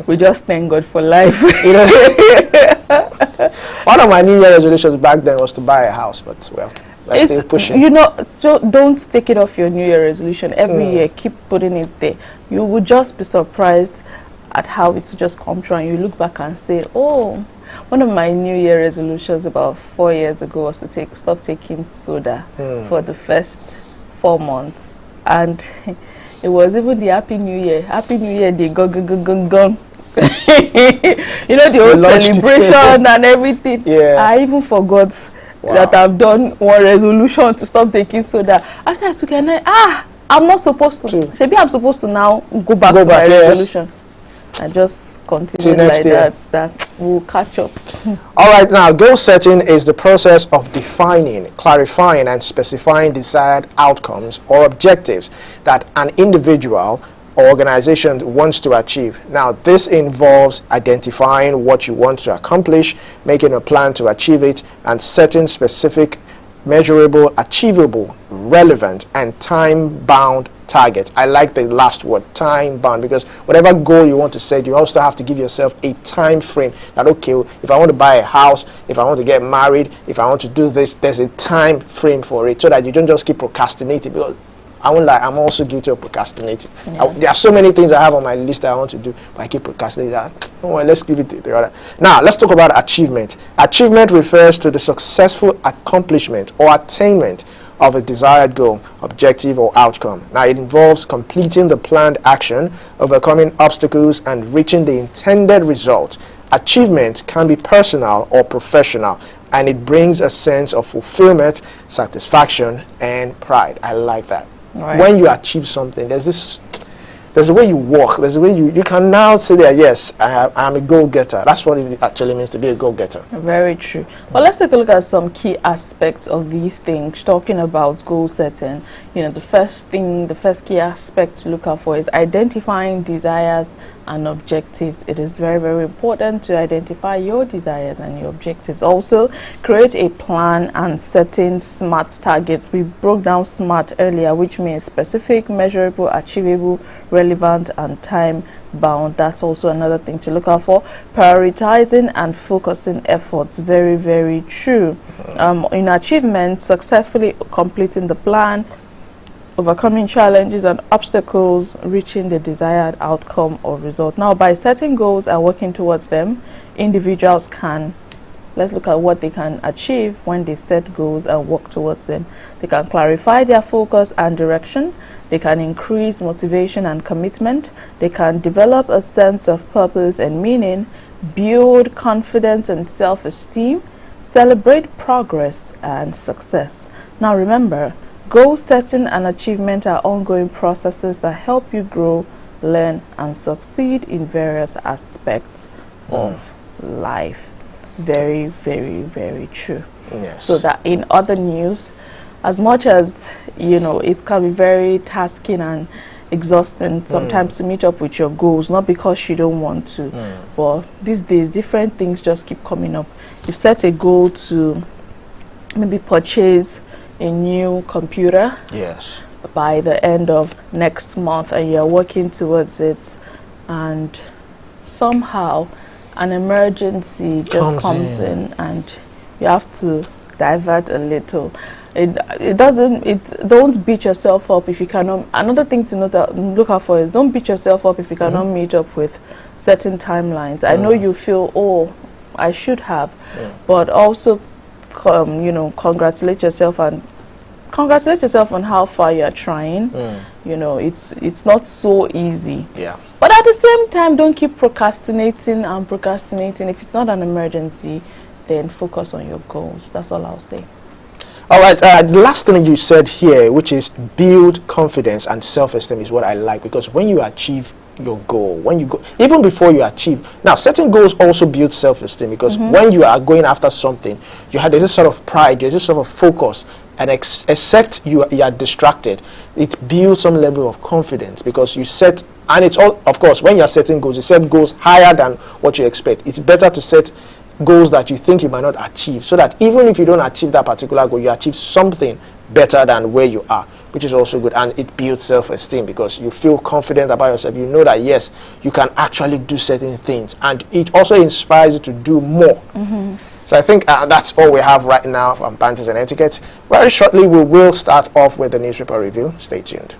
we just thank God for life. You know, one of my New Year resolutions back then was to buy a house, but well, I'm still pushing. You know, don't take it off your New Year resolution. Every year, keep putting it there. You will just be surprised at how it will just come true, and you look back and say, oh, one of my New Year resolutions about 4 years ago was to stop taking soda for the first 4 months, and it was even the Happy New Year. Happy New Year, they go. You know, the whole celebration and everything. Yeah. I even forgot that I've done one resolution to stop taking soda. After I took it, I'm not supposed to. Maybe I'm supposed to now go back to my resolution. I just continue like that we'll catch up. All right, now goal setting is the process of defining, clarifying and specifying desired outcomes or objectives that an individual or organization wants to achieve. Now this involves identifying what you want to accomplish, making a plan to achieve it, and setting specific, measurable, achievable, relevant and time-bound target. I like the last word, time bound, because whatever goal you want to set, you also have to give yourself a time frame that, okay, if I want to buy a house, if I want to get married, if I want to do this, there's a time frame for it, so that you don't just keep procrastinating. Because I won't lie, I'm also guilty of procrastinating. There are so many things I have on my list that I want to do, but I keep procrastinating. Oh, well, let's leave it to the other. Now let's talk about achievement. Achievement refers to the successful accomplishment or attainment of a desired goal, objective, or outcome. Now it involves completing the planned action, overcoming obstacles, and reaching the intended result. Achievement can be personal or professional, and it brings a sense of fulfillment, satisfaction, and pride. I like that. Right. When you achieve something, there's a way you walk, there's a way you can now say that, yes, I'm a goal-getter. That's what it actually means to be a goal-getter. Very true. Well, let's take a look at some key aspects of these things. Talking about goal setting, you know, the first key aspect to look out for is identifying desires and objectives. It is very, very important to identify your desires and your objectives. Also, create a plan and setting SMART targets. We broke down SMART earlier, which means specific, measurable, achievable, relevant, and time bound. That's also another thing to look out for. Prioritizing and focusing efforts. Very, very true. In achievement, successfully completing the plan, overcoming challenges and obstacles, reaching the desired outcome or result. Now, by setting goals and working towards them, individuals can, let's look at what they can achieve when they set goals and work towards them. They can clarify their focus and direction. They can increase motivation and commitment. They can develop a sense of purpose and meaning, build confidence and self-esteem, celebrate progress and success. Now remember, goal setting and achievement are ongoing processes that help you grow, learn, and succeed in various aspects of life. Very, very, very true. Yes. So that in other news, as much as, you know, it can be very tasking and exhausting sometimes to meet up with your goals, not because you don't want to, but these days different things just keep coming up. You've set a goal to maybe purchase a new computer, yes, by the end of next month, and you're working towards it, and somehow an emergency just comes in and you have to divert a little. Don't beat yourself up if you cannot. Another thing to look out for is, don't beat yourself up if you cannot meet up with certain timelines. I know you feel, oh, I should have, but also you know, congratulate yourself on how far you're trying. You know, it's not so easy. Yeah. But at the same time, don't keep procrastinating and procrastinating. If it's not an emergency, then focus on your goals. That's all I'll say. All right, the last thing you said here, which is build confidence and self-esteem, is what I like, because when you achieve your goal, when you go, even before you achieve, now setting goals also build self-esteem, because when you are going after something, there's this sort of pride, there's this sort of focus, and except you are distracted, it builds some level of confidence, because you set, and it's all, of course, when you are setting goals, you set goals higher than what you expect. It's better to set goals that you think you might not achieve, so that even if you don't achieve that particular goal, you achieve something better than where you are. which is also good, and it builds self-esteem because you feel confident about yourself. You know that yes, you can actually do certain things, and it also inspires you to do more. So I think that's all we have right now from Banters and Etiquette. Very shortly, we will start off with the newspaper review. Stay tuned.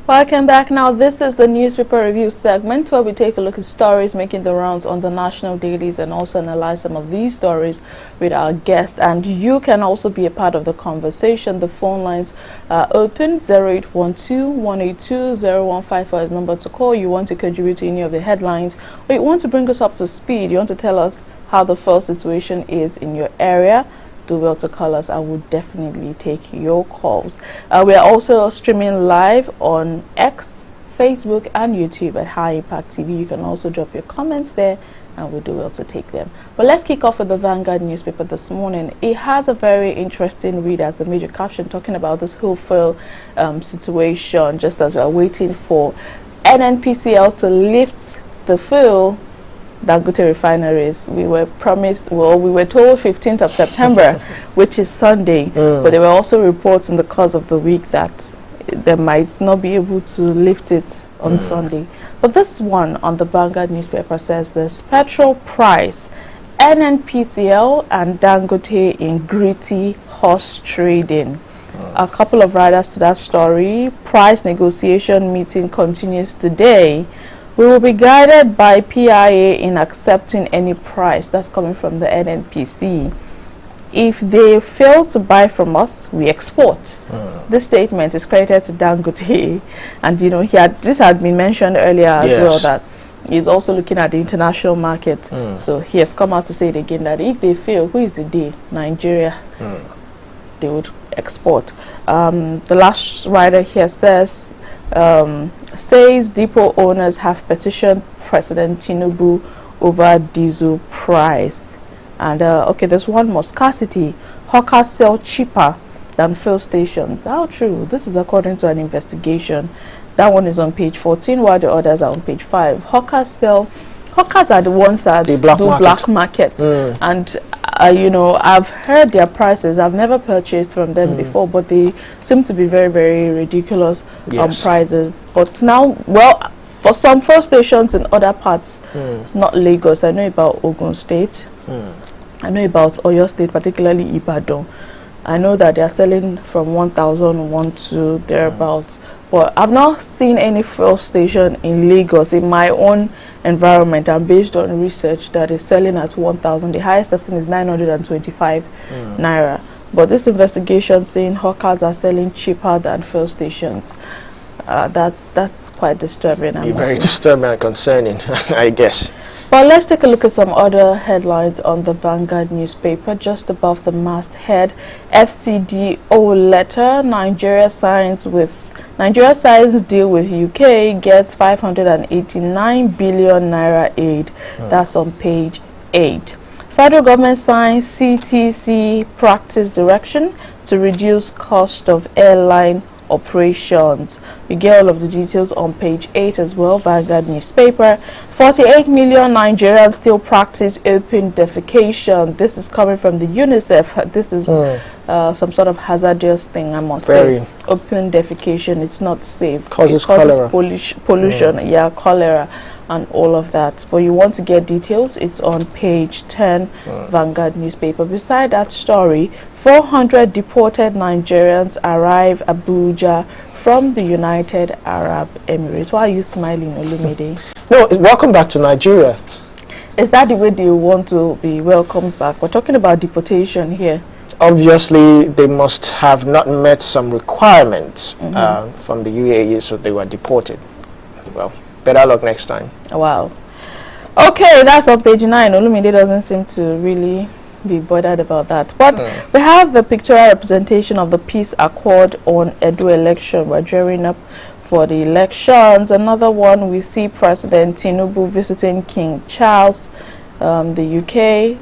Welcome back. Now this is the newspaper review segment where we take a look at stories making the rounds on the national dailies and also analyze some of these stories with our guests. And you can also be a part of the conversation. The phone lines are open. 0812-182-0154 is the number to call. You want to contribute to any of the headlines, or you want to bring us up to speed. You want to tell us how the fuel situation is in your area. Do well to call us. I would definitely take your calls. We are also streaming live on X, Facebook and YouTube at High Impact TV. You can also drop your comments there and we'll do well to take them. But let's kick off with the Vanguard newspaper this morning. It has a very interesting read as the major caption talking about this whole fuel situation, just as we are waiting for NNPCL to lift the fuel Dangote refineries. We were promised, well, we were told 15th of September, which is Sunday, but there were also reports in the course of the week that they might not be able to lift it on Sunday. But this one on the Vanguard newspaper says this: petrol price, NNPCL and Dangote in gritty horse trading. A couple of riders to that story. Price negotiation meeting continues today. We will be guided by PIA in accepting any price. That's coming from the NNPC. If they fail to buy from us, we export. This statement is credited to Dangote, and you know this had been mentioned earlier as well, that he's also looking at the international market. So he has come out to say it again that if they fail, who is the day? Nigeria. They would export. The last rider here says depot owners have petitioned President Tinubu over diesel price. And okay, there's one more: scarcity. Hawkers sell cheaper than fuel stations. How true? This is according to an investigation. That one is on page 14, while the others are on page 5. Hawkers are the ones that do black market. And you know, I've heard their prices. I've never purchased from them before, but they seem to be very, very ridiculous prices. But now, well, for some fuel stations in other parts, not Lagos, I know about Ogun State, I know about Oyo State, particularly Ibadan. I know that they are selling from 1,001 to thereabouts. But I've not seen any fuel station in Lagos in my own environment, and based on research, that is selling at 1,000. The highest I've seen is 925 naira. But this investigation saying hawkers are selling cheaper than fuel stations, that's quite disturbing. Very disturbing and concerning, I guess. Well, let's take a look at some other headlines on the Vanguard newspaper. Just above the masthead, FCDO letter: Nigeria signs deal with UK, gets 589 billion naira aid. That's on page 8. Federal government signs CTC practice direction to reduce cost of airline operations. We get all of the details on page 8 as well. Vanguard newspaper. 48 million Nigerians still practice open defecation. This is coming from the UNICEF. This is some sort of hazardous thing, I must say. Open defecation, it's not safe. Causes pollution, cholera. and all of that. But you want to get details, it's on page 10, Vanguard newspaper. Beside that story, 400 deported Nigerians arrive Abuja from the United Arab Emirates. Why are you smiling, Olumide? No, welcome back to Nigeria. Is that the way they want to be welcomed back? We're talking about deportation here. Obviously, they must have not met some requirements from the UAE, so they were deported. Well, better luck next time. Wow. Okay, that's on page 9. Olumide doesn't seem to really be bothered about that. But we have a pictorial representation of the peace accord on Edo election. We're gearing up for the elections. Another one, we see President Tinubu visiting King Charles, the UK.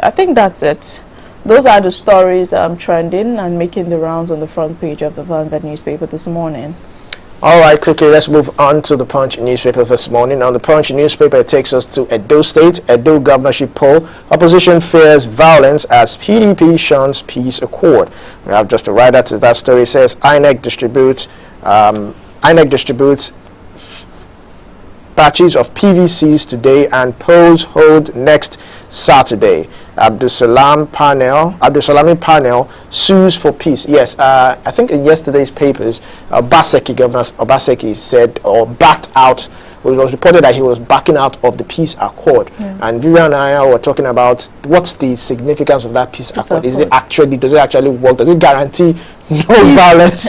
I think that's it. Those are the stories trending and making the rounds on the front page of the Vanguard newspaper this morning. All right, quickly, let's move on to the Punch newspaper this morning. On the Punch newspaper, it takes us to Edo State, Edo governorship poll. Opposition fears violence as PDP shuns peace accord. We have just a write-up to that story. It says INEC distributes batches of PVCs today and polls hold next Saturday. Abdulsalami panel sues for peace. Yes, I think in yesterday's papers, Governor Obaseki said or backed out. It was reported that he was backing out of the peace accord. And Vivian and I were talking about what's the significance of that peace accord. Does it actually work? Does it guarantee no violence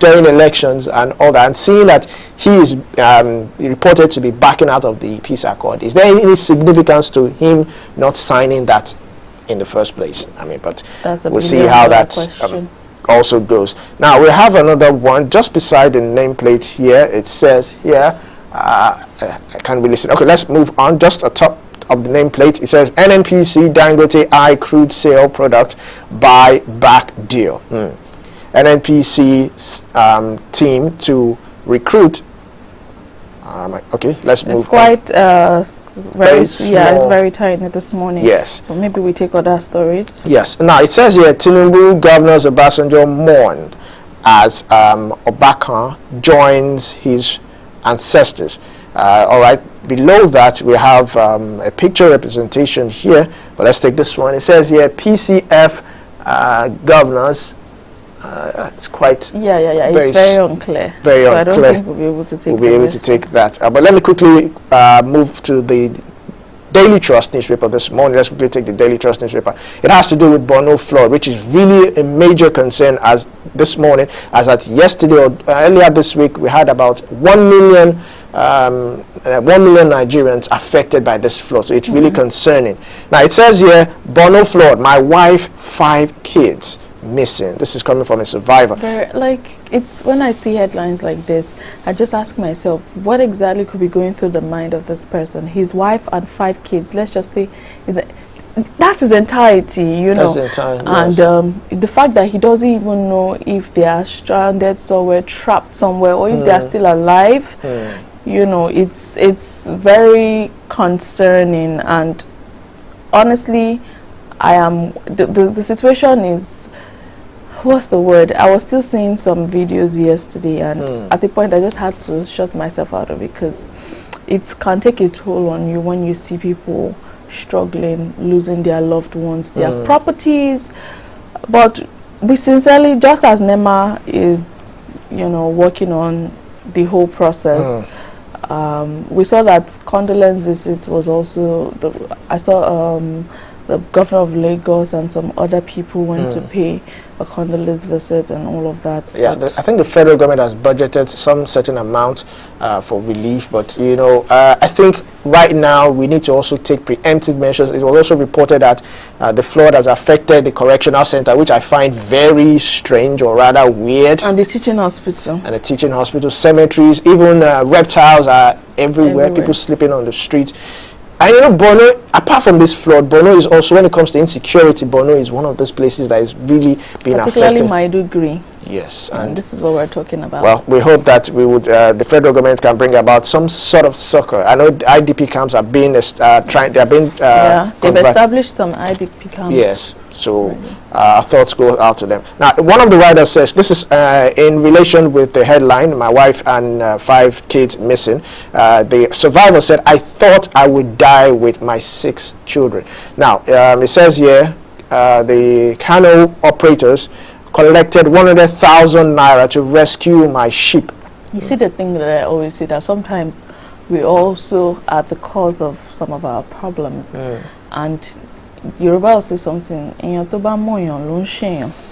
during elections and all that? And seeing that he is reported to be backing out of the peace accord, is there any significance to him not signing that in the first place? I mean, but we'll see how that also goes. Now we have another one just beside the nameplate here. It says here, I can't really see. Okay, let's move on. Just atop of the nameplate, it says NNPC Dangote Eye crude sale product buy back deal. NNPC team to recruit. Okay, let's move. It's quite very small. Yeah, it's very tiny this morning. Yes. But maybe we take other stories. Yes. Now it says here, Tinubu governors Obasanjo mourned as Obaka joins his ancestors. All right, below that we have a picture representation here, but let's take this one. It says here PCF governors. It's quite it's very unclear. Very so unclear. I don't think we'll be able to take. We'll be able to take that. But let me quickly move to the Daily Trust newspaper this morning. Let's quickly take the Daily Trust newspaper. It has to do with Borno flood, which is really a major concern as this morning, as at yesterday or earlier this week, we had about 1 million Nigerians affected by this flood. So it's really concerning. Now it says here, Borno flood, my wife, 5 kids missing. This is coming from a survivor. It's when I see headlines like this, I just ask myself, what exactly could be going through the mind of this person? His wife and 5 kids, let's just say, that's his entirety, you know. And the fact that he doesn't even know if they are stranded somewhere, trapped somewhere, or if they are still alive, you know, it's very concerning. And honestly, the situation is, what's the word? I was still seeing some videos yesterday, and at the point I just had to shut myself out of it, because it can take a toll on you when you see people struggling, losing their loved ones, their properties. But we sincerely, just as NEMA is, you know, working on the whole process, we saw that condolence visit was also, I saw the governor of Lagos and some other people went to pay a condolence visit and all of that. Yeah, I think the federal government has budgeted some certain amount for relief, but you know, I think right now we need to also take preemptive measures. It was also reported that the flood has affected the correctional center, which I find very strange or rather weird. And the teaching hospital. And the teaching hospital, cemeteries, even reptiles are everywhere. People sleeping on the street. And you know, Borno, apart from this flood, Borno is also, when it comes to insecurity, Borno is one of those places that is really being affected. Particularly Maiduguri. Yes. And this is what we're talking about. Well, we hope that we would, the federal government can bring about some sort of succor. I know IDP camps are being they've established some IDP camps. Yes. So our thoughts go out to them. Now, one of the writers says, this is in relation with the headline, my wife and 5 kids missing. The survivor said, I thought I would die with my 6 children. Now, it says here, the Kano operators collected 100,000 naira to rescue my sheep. You see, the thing that I always say, that sometimes we also are the cause of some of our problems. And Yoruba will say something,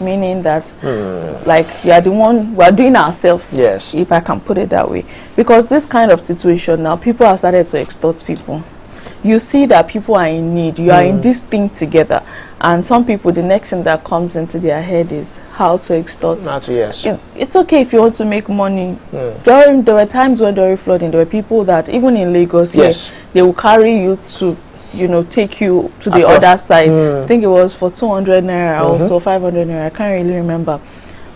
meaning that like you are the one, we are doing ourselves, yes, if I can put it that way. Because this kind of situation now, people have started to extort people. You see that people are in need, you are in this thing together, and some people, the next thing that comes into their head is how to extort. Yes. It's okay if you want to make money. There were times when during flooding, there were people that even in Lagos, yes, they will carry you to, you know, take you to the other side. I think it was for 200 naira, also 500 naira, I can't really remember.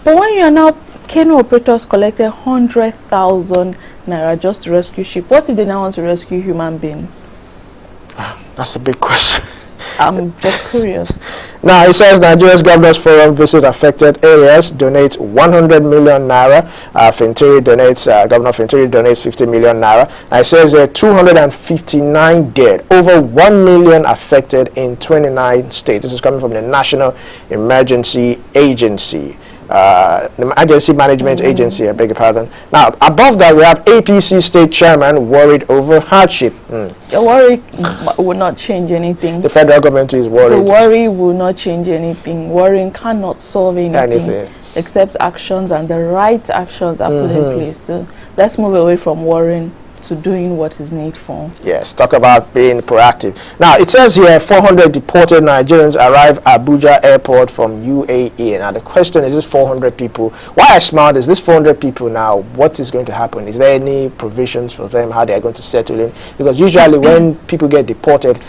But when you are now, Kano operators collected 100,000 naira just to rescue sheep. What if they now want to rescue human beings? That's a big question. I'm just curious. Now, it says Nigeria's Governors Forum visit affected areas, donates 100 million naira. Governor Fintiri donates 50 million naira. And it says 259 dead, over 1 million affected in 29 states. This is coming from the National Emergency Agency. The Emergency Management Agency, I beg your pardon. Now, above that, we have APC State Chairman worried over hardship. The worry will not change anything. The federal government is worried. The worry will not change anything. Worrying cannot solve anything except actions, and the right actions are put in place. So let's move away from worrying to doing what is needful. Yes, talk about being proactive. Now, it says here 400 deported Nigerians arrive Abuja airport from UAE. Now, the question is, this 400 people, why I smiled is this 400 people now, what is going to happen? Is there any provisions for them, how they are going to settle in? Because usually when people get deported,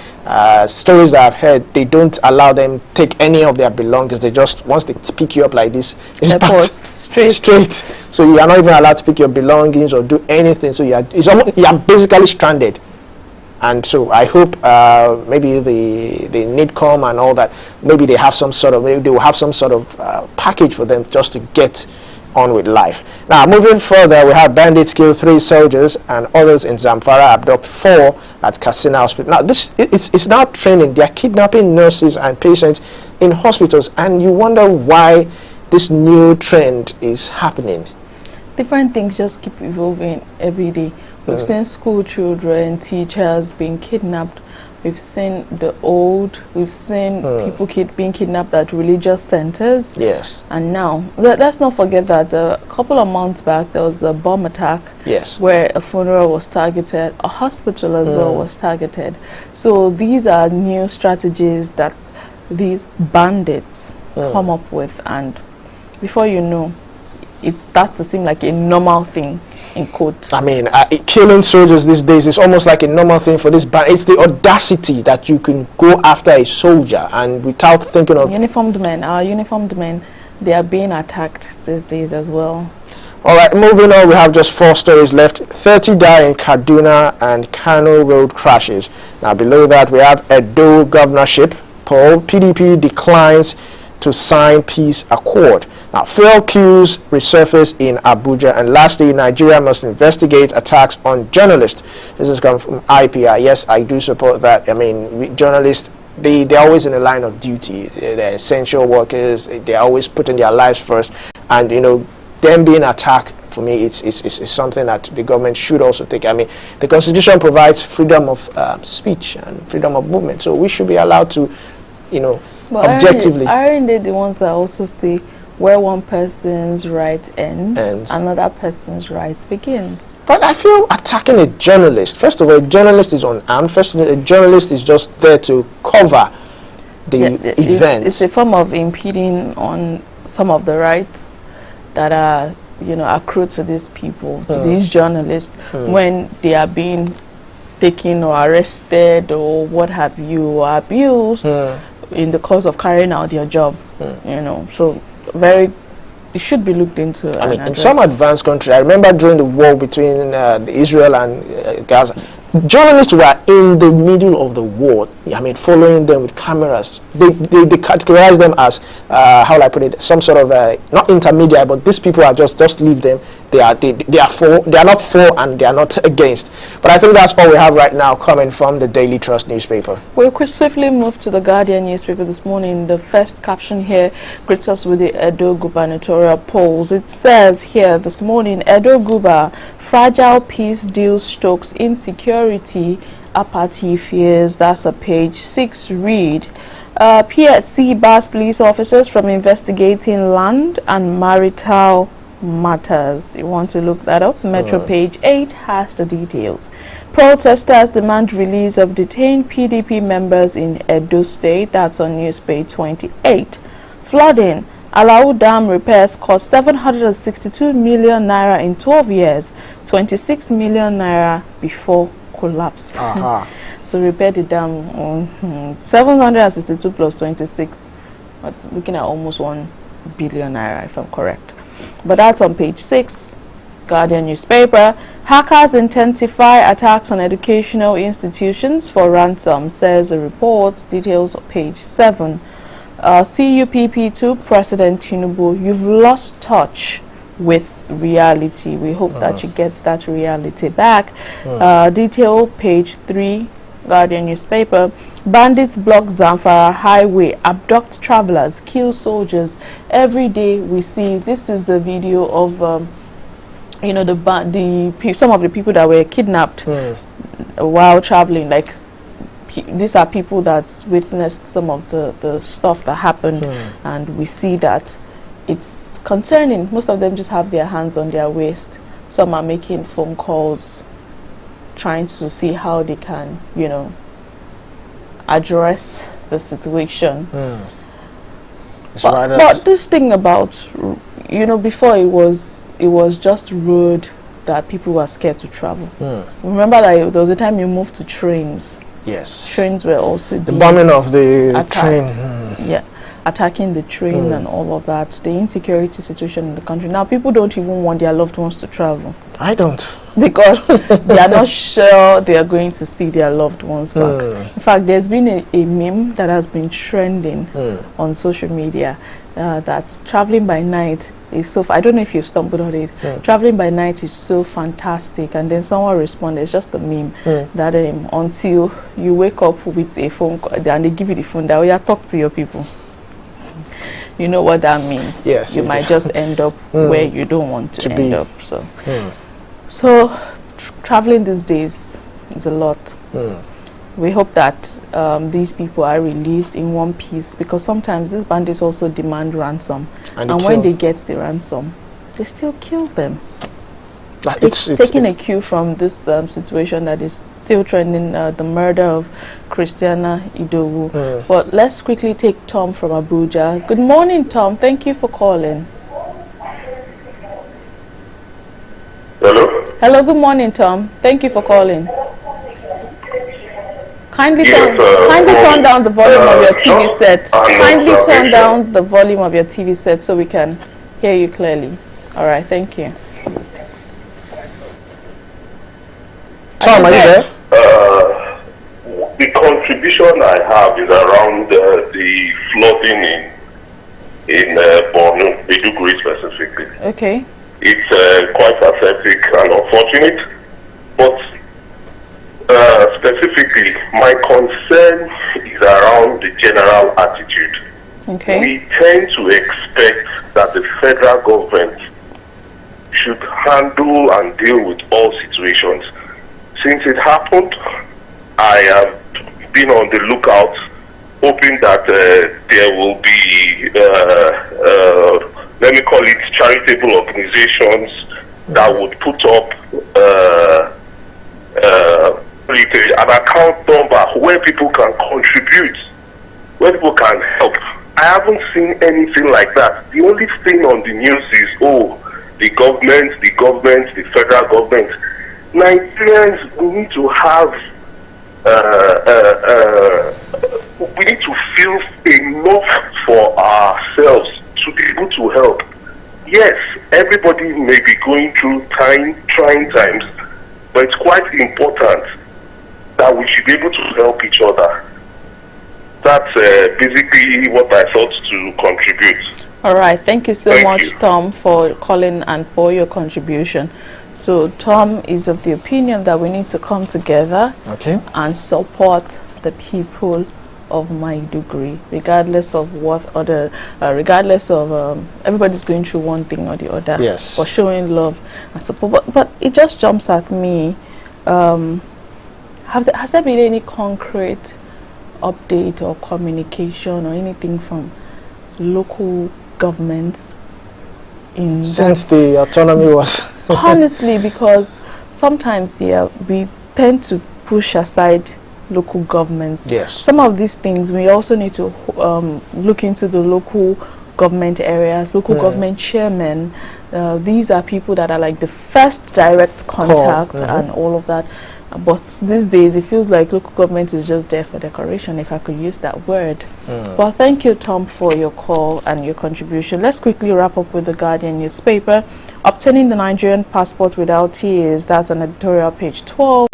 stories that I've heard, they don't allow them take any of their belongings. They just, once they pick you up like this, it's straight. So you are not even allowed to pick your belongings or do anything. So you are basically stranded. And so I hope maybe the NIDCOM and all that, maybe they have some sort of, maybe they will have some sort of package for them just to get on with life. Now, moving further, we have bandits kill 3 soldiers and others in Zamfara abduct 4 at Katsina Hospital. Now, this it's now training. They are kidnapping nurses and patients in hospitals, and you wonder why this new trend is happening. Different things just keep evolving every day. We've seen school children, teachers being kidnapped. We've seen the old. We've seen people being kidnapped at religious centers. Yes. And now, let's not forget that a couple of months back, there was a bomb attack. Yes. Where a funeral was targeted, a hospital as well was targeted. So these are new strategies that these bandits come up with, and before you know, it starts to seem like a normal thing, in quotes. I mean, killing soldiers these days is almost like a normal thing for this band. It's the audacity that you can go after a soldier and without thinking of... Uniformed men, our uniformed men, they are being attacked these days as well. All right, moving on, we have just 4 stories left. 30 die in Kaduna and Kano road crashes. Now, below that, we have Edo governorship poll. PDP declines to sign peace accord. Now, fuel queues resurface in Abuja. And lastly, Nigeria must investigate attacks on journalists. This is coming from IPI. Yes, I do support that. I mean, journalists, they're always in the line of duty. They're essential workers. They're always putting their lives first. And, you know, them being attacked, for me, it's something that the government should also take. I mean, the Constitution provides freedom of speech and freedom of movement. So we should be allowed to, you know, but objectively. Aren't they the ones that also say where one person's right ends, another person's right begins? But I feel attacking a journalist, first of all, a journalist is unarmed. First of all, a journalist is just there to cover the events. It's a form of impeding on some of the rights that are, you know, accrued to these people, to these journalists, when they are being taken or arrested or what have you, or abused in the course of carrying out their job, you know. So it should be looked into. I mean, in some advanced countries, I remember during the war between Israel and Gaza, journalists were in the middle of the war. I mean, following them with cameras. They categorize them as how will I put it? Some sort of not intermediate, but these people are just leave them. They are for. They are not for and they are not against. But I think that's all we have right now coming from the Daily Trust newspaper. We'll swiftly move to the Guardian newspaper this morning. The first caption here greets us with the Edo gubernatorial polls. It says here this morning, Edo Guba, fragile peace deal stokes insecurity, apathy fears. That's a page 6 read. PSC bars police officers from investigating land and marital matters. You want to look that up? Metro page 8 has the details. Protesters demand release of detained PDP members in Edo State. That's on news page 28. Flooding. Alau Dam repairs cost 762 million naira in 12 years, 26 million naira before collapse. To repair the dam, 762 plus 26, looking at almost 1 billion naira if I'm correct. But that's on page 6, Guardian newspaper. Hackers intensify attacks on educational institutions for ransom, says the report. Details on page 7. CUPP2 President Tinubu, you've lost touch with reality. We hope that you get that reality back. Detail page 3, Guardian newspaper. Bandits block Zamfara highway, abduct travelers, kill soldiers. Every day we see, this is the video of you know, some of the people that were kidnapped while traveling. Like, these are people that's witnessed some of the stuff that happened, and we see that it's concerning. Most of them just have their hands on their waist. Some are making phone calls, trying to see how they can, you know, address the situation. But this thing about, you know, before it was just road that people were scared to travel. Remember that there was a time you moved to trains. Yes. Trains were also the bombing of the train. Yeah, attacking the train and all of that. The insecurity situation in the country. Now people don't even want their loved ones to travel. I don't. Because they are not sure they are going to see their loved ones back. In fact, there's been a meme that has been trending on social media that traveling by night is so, I don't know if you've stumbled on it, traveling by night is so fantastic, and then someone responded, it's just a meme, that until you wake up with a phone call and they give you the phone, that you talk to your people. You know what that means. Yes, you might just end up where you don't want to end up. So traveling these days is a lot. We hope that these people are released in one piece, because sometimes these bandits also demand ransom, and when they get the ransom, they still kill them. It's taking a cue from this situation that is still trending, the murder of Christiana Idowu. But let's quickly take Tom from Abuja. Good morning, Tom. Thank you for calling. Hello? Hello, good morning, Tom. Thank you for calling. Kindly turn down the volume of your TV set. Kindly turn down the volume of your TV set so we can hear you clearly. All right, thank you. Tom, are you there? The contribution I have is around the flooding in Borno, Maiduguri specifically. Okay. It's quite pathetic and unfortunate, but specifically, my concern is around the general attitude. Okay. We tend to expect that the federal government should handle and deal with all situations. Since it happened, I have been on the lookout, hoping that there will be, let me call it, charitable organizations that would put up an account number where people can contribute, where people can help. I haven't seen anything like that. The only thing on the news is, the government, the federal government. Nigerians, we need to have, we need to feel enough for ourselves to be able to help. Yes, everybody may be going through trying times, but it's quite important that we should be able to help each other. That's basically what I thought to contribute. All right, thank you so much, you. Tom, for calling and for your contribution. So Tom is of the opinion that we need to come together and support the people of Maiduguri, regardless of what other, regardless of everybody's going through one thing or the other. Yes. For showing love and support. But it just jumps at me. Has there been any concrete update or communication or anything from local governments in since the autonomy was honestly, because sometimes we tend to push aside local governments. Yes. Some of these things we also need to look into the local government areas, local government chairmen. These are people that are like the first direct contact and all of that. But these days it feels like local government is just there for decoration, if I could use that word. Well, thank you, Tom, for your call and your contribution. Let's quickly wrap up with the Guardian newspaper. Obtaining the Nigerian passport without tears, that's on editorial page 12.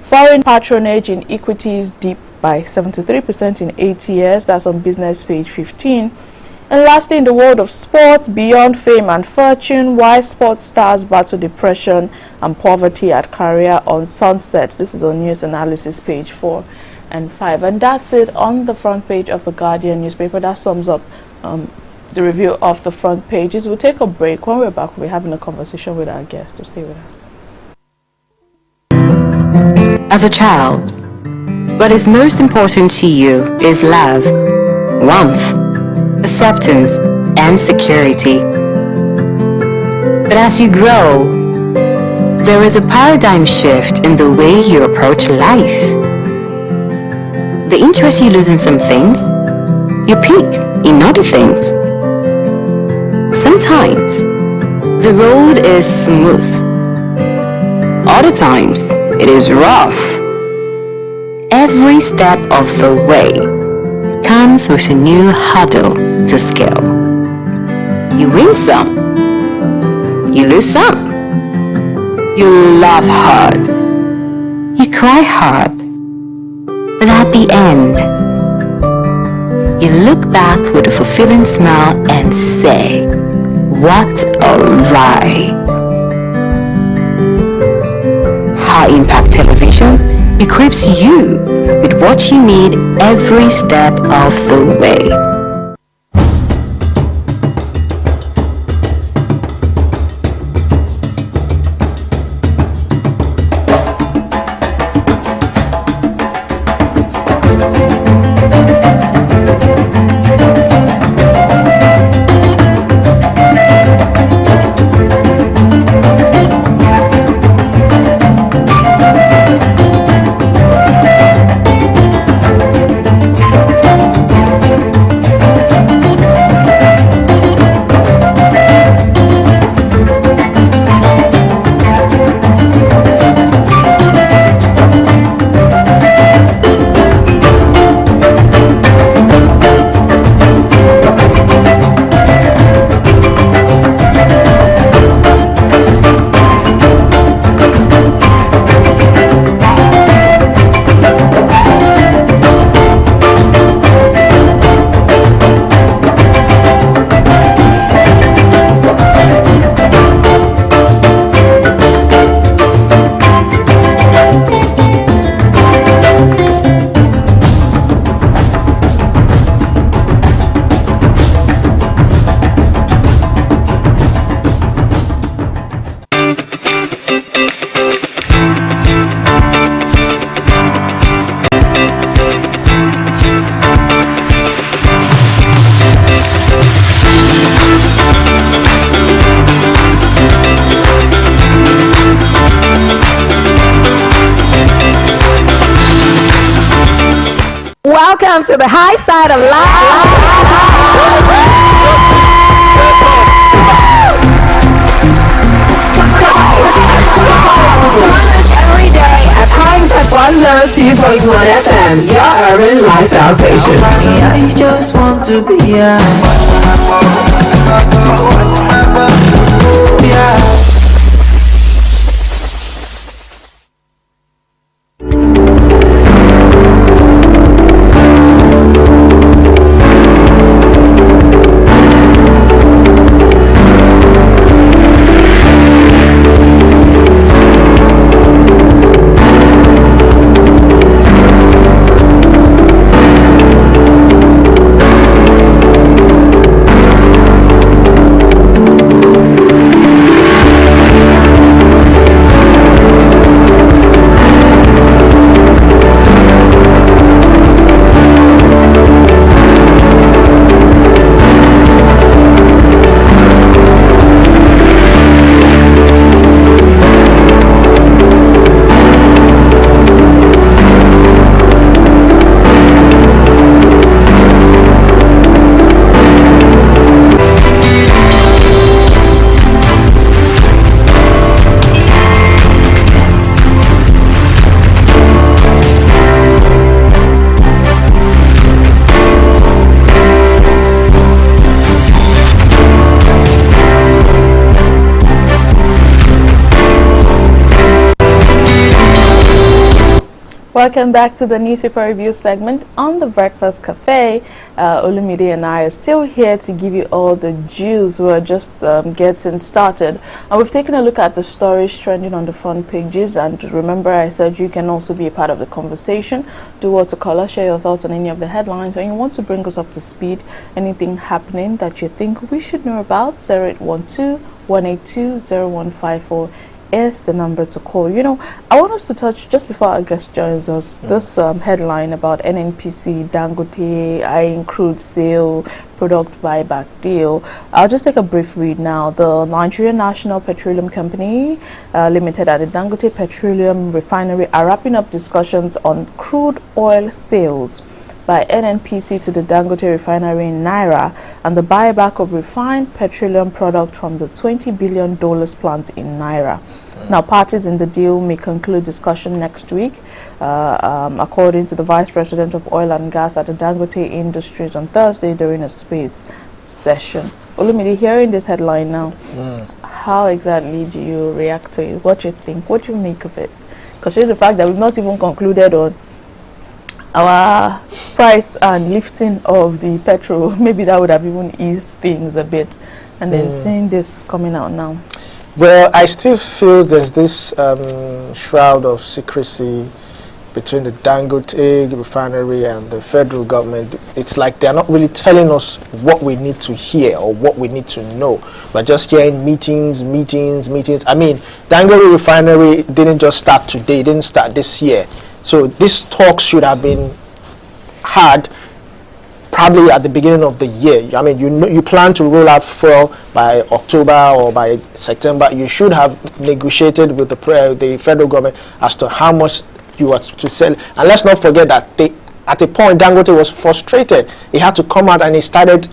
Foreign patronage in equities deep by 73% in 8 years, that's on business page 15. And lastly, in the world of sports, beyond fame and fortune, why sports stars battle depression and poverty at career on Sunset. This is on news analysis page 4 and 5. And that's it on the front page of the Guardian newspaper. That sums up the review of the front pages. We'll take a break. When we're back, we'll be having a conversation with our guests. So stay with us. As a child, what is most important to you is love, warmth, acceptance, and security. But as you grow, there is a paradigm shift in the way you approach life. The interest you lose in some things, you pick in other things. Sometimes, the road is smooth. Other times, it is rough. Every step of the way comes with a new hurdle to scale. You win some, you lose some. You laugh hard, you cry hard, but at the end, you look back with a fulfilling smile and say, what a ride. High Impact Television equips you with what you need every step of the way. Welcome to the high side of life. Every day at High Impact 102.1 FM, your urban lifestyle station. I just want to be here. Welcome back to the newspaper review segment on the Breakfast Cafe. Olumide and I are still here to give you all the juice. We're just getting started. And we've taken a look at the stories trending on the front pages. And remember, I said you can also be a part of the conversation. Do what to call us, share your thoughts on any of the headlines, and you want to bring us up to speed. Anything happening that you think we should know about, 0812-182-0154. is the number to call. You know, I want us to touch, just before our guest joins us, this headline about NNPC, Dangote, eyeing crude sale, product buyback deal. I'll just take a brief read now. The Nigerian National Petroleum Company Limited and the Dangote Petroleum Refinery are wrapping up discussions on crude oil sales by NNPC to the Dangote refinery in Naira and the buyback of refined petroleum product from the $20 billion plant in Naira. Now, parties in the deal may conclude discussion next week, according to the Vice President of Oil and Gas at the Dangote Industries on Thursday during a space session. Olumide, hearing this headline now, how exactly do you react to it? What do you think? What do you make of it? Considering the fact that we've not even concluded on our price and lifting of the petrol, maybe that would have even eased things a bit. And then seeing this coming out now. Well, I still feel there's this shroud of secrecy between the Dangote refinery and the federal government. It's like they're not really telling us what we need to hear or what we need to know. We're just hearing meetings. I mean, Dangote refinery didn't just start today, it didn't start this year. So this talk should have been had probably at the beginning of the year. I mean, you plan to roll out fuel by October or by September. You should have negotiated with the federal government as to how much you are to sell. And let's not forget that at a point, Dangote was frustrated. He had to come out and he started,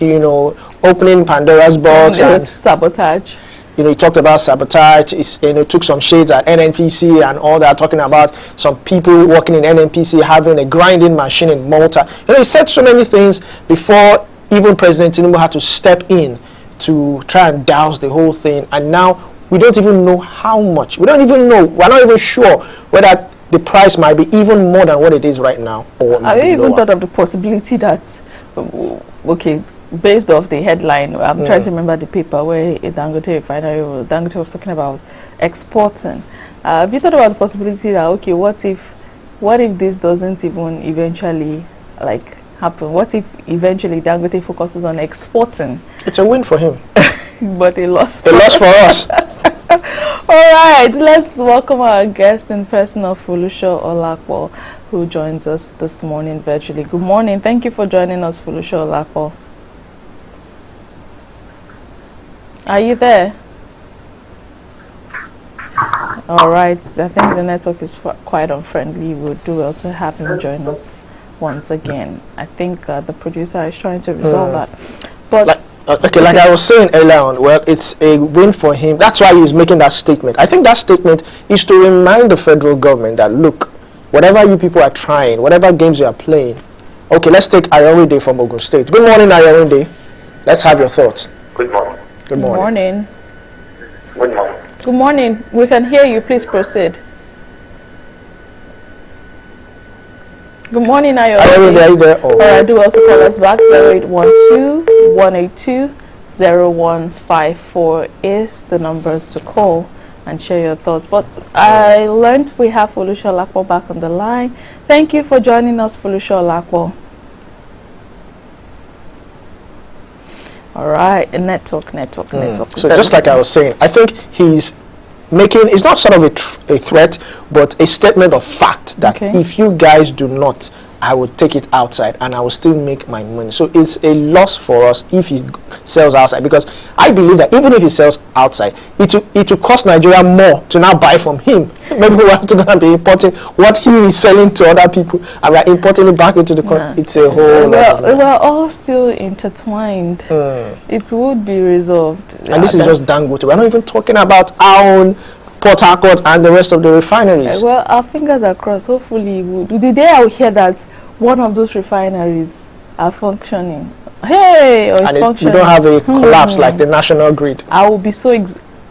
opening Pandora's box. And sabotage. He talked about sabotage. Took some shades at NNPC and all that, talking about some people working in NNPC having a grinding machine in Malta. He said so many things before even President Tinubu had to step in to try and douse the whole thing. And now we don't even know how much. We don't even know. We're not even sure whether the price might be even more than what it is right now. Or have you even thought of the possibility that, based off the headline, I'm trying to remember the paper where a Dangote refinery, Dangote was talking about exporting. Have you thought about the possibility that, what if this doesn't even eventually happen? What if eventually Dangote focuses on exporting? It's a win for him. But a loss for us. All right, let's welcome our guest in person of Folusho Olakpo, who joins us this morning virtually. Good morning. Thank you for joining us, Folusho Olakpo. Are you there? All right. I think the network is quite unfriendly. We'll do well to have him join us once again. I think the producer is trying to resolve that. But like I was saying earlier on, well, it's a win for him. That's why he's making that statement. I think that statement is to remind the federal government that, look, whatever you people are trying, whatever games you are playing. Okay, let's take Ayorinde from Ogun State. Good morning, Ayorinde. Let's have your thoughts. Good morning. Good morning. Good morning. Good morning. We can hear you. Please proceed. Good morning, Ayorinde. Are you there? All right, do also call us back. 0812-182-0154 is the number to call and share your thoughts. But I learned we have Folusho Olakpo back on the line. Thank you for joining us, Folusho Olakpo. All right, network. So just like I was saying, I think he's making, it's not sort of a threat, but a statement of fact that if you guys do not, I will take it outside and I will still make my money. So it's a loss for us if he sells outside, because I believe that even if he sells outside, it will cost Nigeria more to now buy from him. Maybe we have to be importing what he is selling to other people and we're importing it back into the country. It's a whole lot. We're all still intertwined. It would be resolved. And this is just Dangote. We're not even talking about our own Port Harcourt and the rest of the refineries. Well, our fingers are crossed. Hopefully, the day I will hear that one of those refineries are functioning, or is functioning. You don't have a collapse like the national grid. I will be so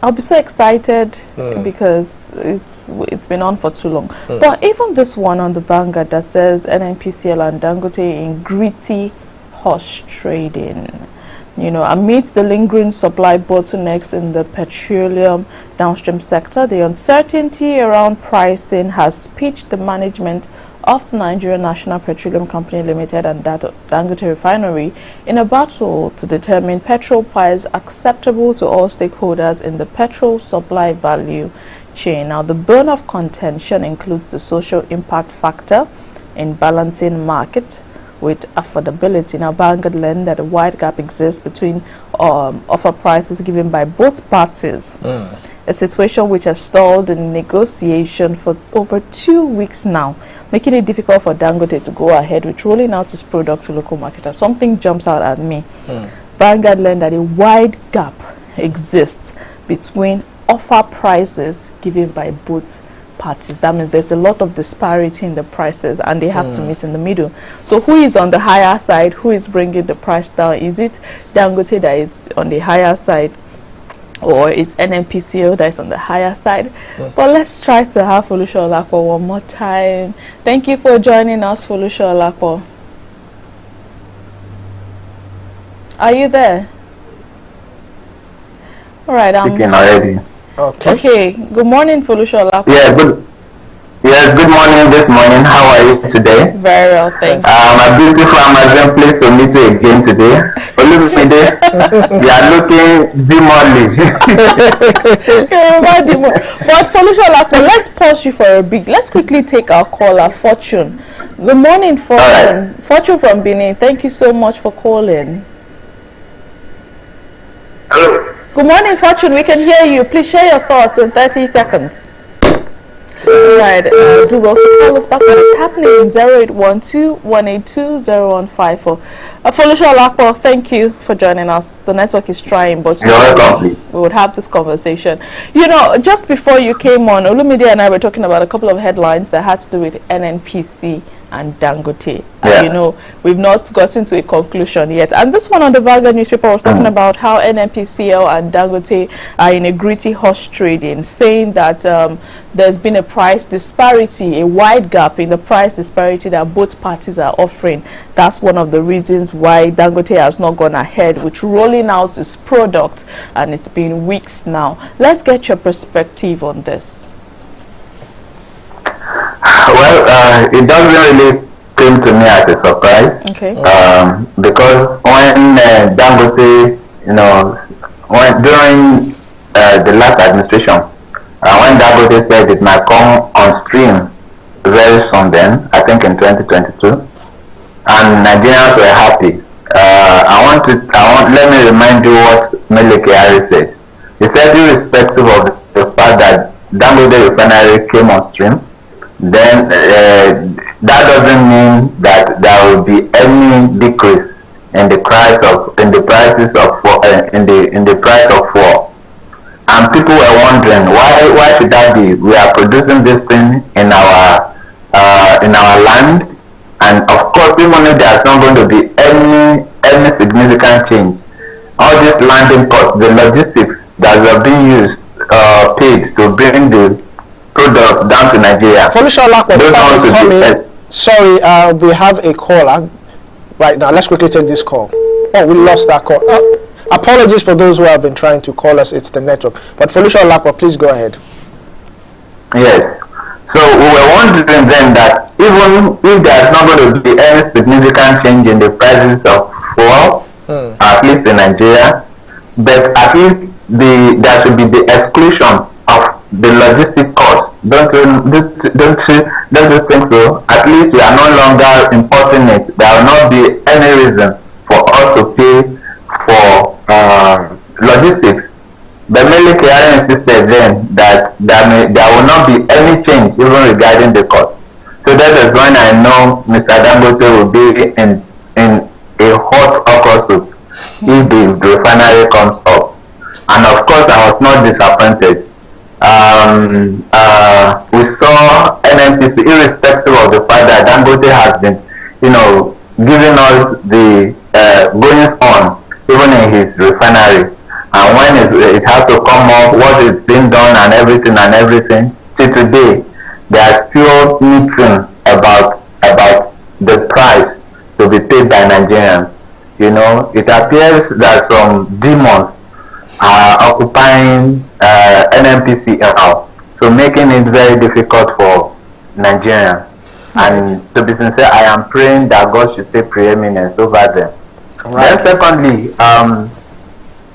I'll be so excited because it's been on for too long. But even this one on the Vanguard that says NNPCL and Dangote in gritty horse trading. You know, amidst the lingering supply bottlenecks in the petroleum downstream sector, the uncertainty around pricing has pitched the management of the Nigerian National Petroleum Company Limited and that of Dangote Refinery in a battle to determine petrol price acceptable to all stakeholders in the petrol supply value chain. Now, the bone of contention includes the social impact factor in balancing market with affordability. Now, Vanguard learned that a wide gap exists between offer prices given by both parties. A situation which has stalled the negotiation for over 2 weeks now, making it difficult for Dangote to go ahead with rolling out its product to local marketers. Something jumps out at me. Vanguard learned that a wide gap exists between offer prices given by both parties. That means there's a lot of disparity in the prices and they have to meet in the middle. So who is on the higher side? Who is bringing the price down? Is it Dangote that is on the higher side, or is NNPCL that is on the higher side? But let's try to have Folusha Olakpo one more time. Thank you for joining us, Folusha Olakpo. Are you there? All right, Speaking already. Okay. Good morning, Folusha Olakpo. Yes, good morning this morning. How are you today? Very well, thank you. My beautiful Amazon, pleased to meet you again today. Olumide, you are looking demorely. But Folusha Olakpo, let's pause you for a bit. Let's quickly take our caller, Fortune. Good morning, Fortune. Right. Fortune from Benin. Thank you so much for calling. Hello. Good morning, Fortune. We can hear you. Please share your thoughts in 30 seconds. Right, do well to call us back. What is happening in 0812-182-0154. Folusha Olakpo, thank you for joining us. The network is trying, but we would have this conversation. You know, just before you came on, Olumide and I were talking about a couple of headlines that had to do with NNPC and Dangote. You know, we've not gotten to a conclusion yet. And this one on the Vanguard newspaper was talking about how NNPCL and Dangote are in a gritty horse trading, saying that there's been a price disparity, a wide gap in the price disparity that both parties are offering. That's one of the reasons why Dangote has not gone ahead with rolling out its product, and it's been weeks now. Let's get your perspective on this. Well, it doesn't really come to me as a surprise. Okay. Because when Dangote, you know, during the last administration, when Dangote said it might come on stream very soon, then I think in 2022, and Nigerians were happy. Let me remind you what Mele Kyari said. He said, irrespective of the fact that Dangote Refinery came on stream, then that doesn't mean that there will be any decrease in the price of fuel. And people were wondering why should that be? We are producing this thing in our land, and of course, even if there's not going to be any significant change, all this landing costs, the logistics that are being used, paid to bring the products down to Nigeria. Folusha Olakpo, sorry, we have a caller right now. Let's quickly take this call. Oh, we lost that call. Apologies for those who have been trying to call us. It's the network. But Folusha Olakpo, please go ahead. Yes. So we were wondering then that even if there's not going to be any significant change in the prices of fuel, at least in Nigeria, but at least there should be the exclusion of the logistic costs. Don't you think so? At least we are no longer importing it. There will not be any reason for us to pay for logistics. But Mele Kyari insisted then that there will not be any change even regarding the cost. So that is when I know Mr. Dangote will be in a hot okra soup if the refinery comes up. And of course I was not disappointed. We saw NNPC, irrespective of the fact that Dangote has been, giving us the goings on even in his refinery, And when it has to come up, what is being done and everything, till today, they are still meeting about the price to be paid by Nigerians. You know, it appears that some demons are occupying NNPCL, so making it very difficult for Nigerians. Right. And to be sincere, I am praying that God should take preeminence over them. Right. Then secondly,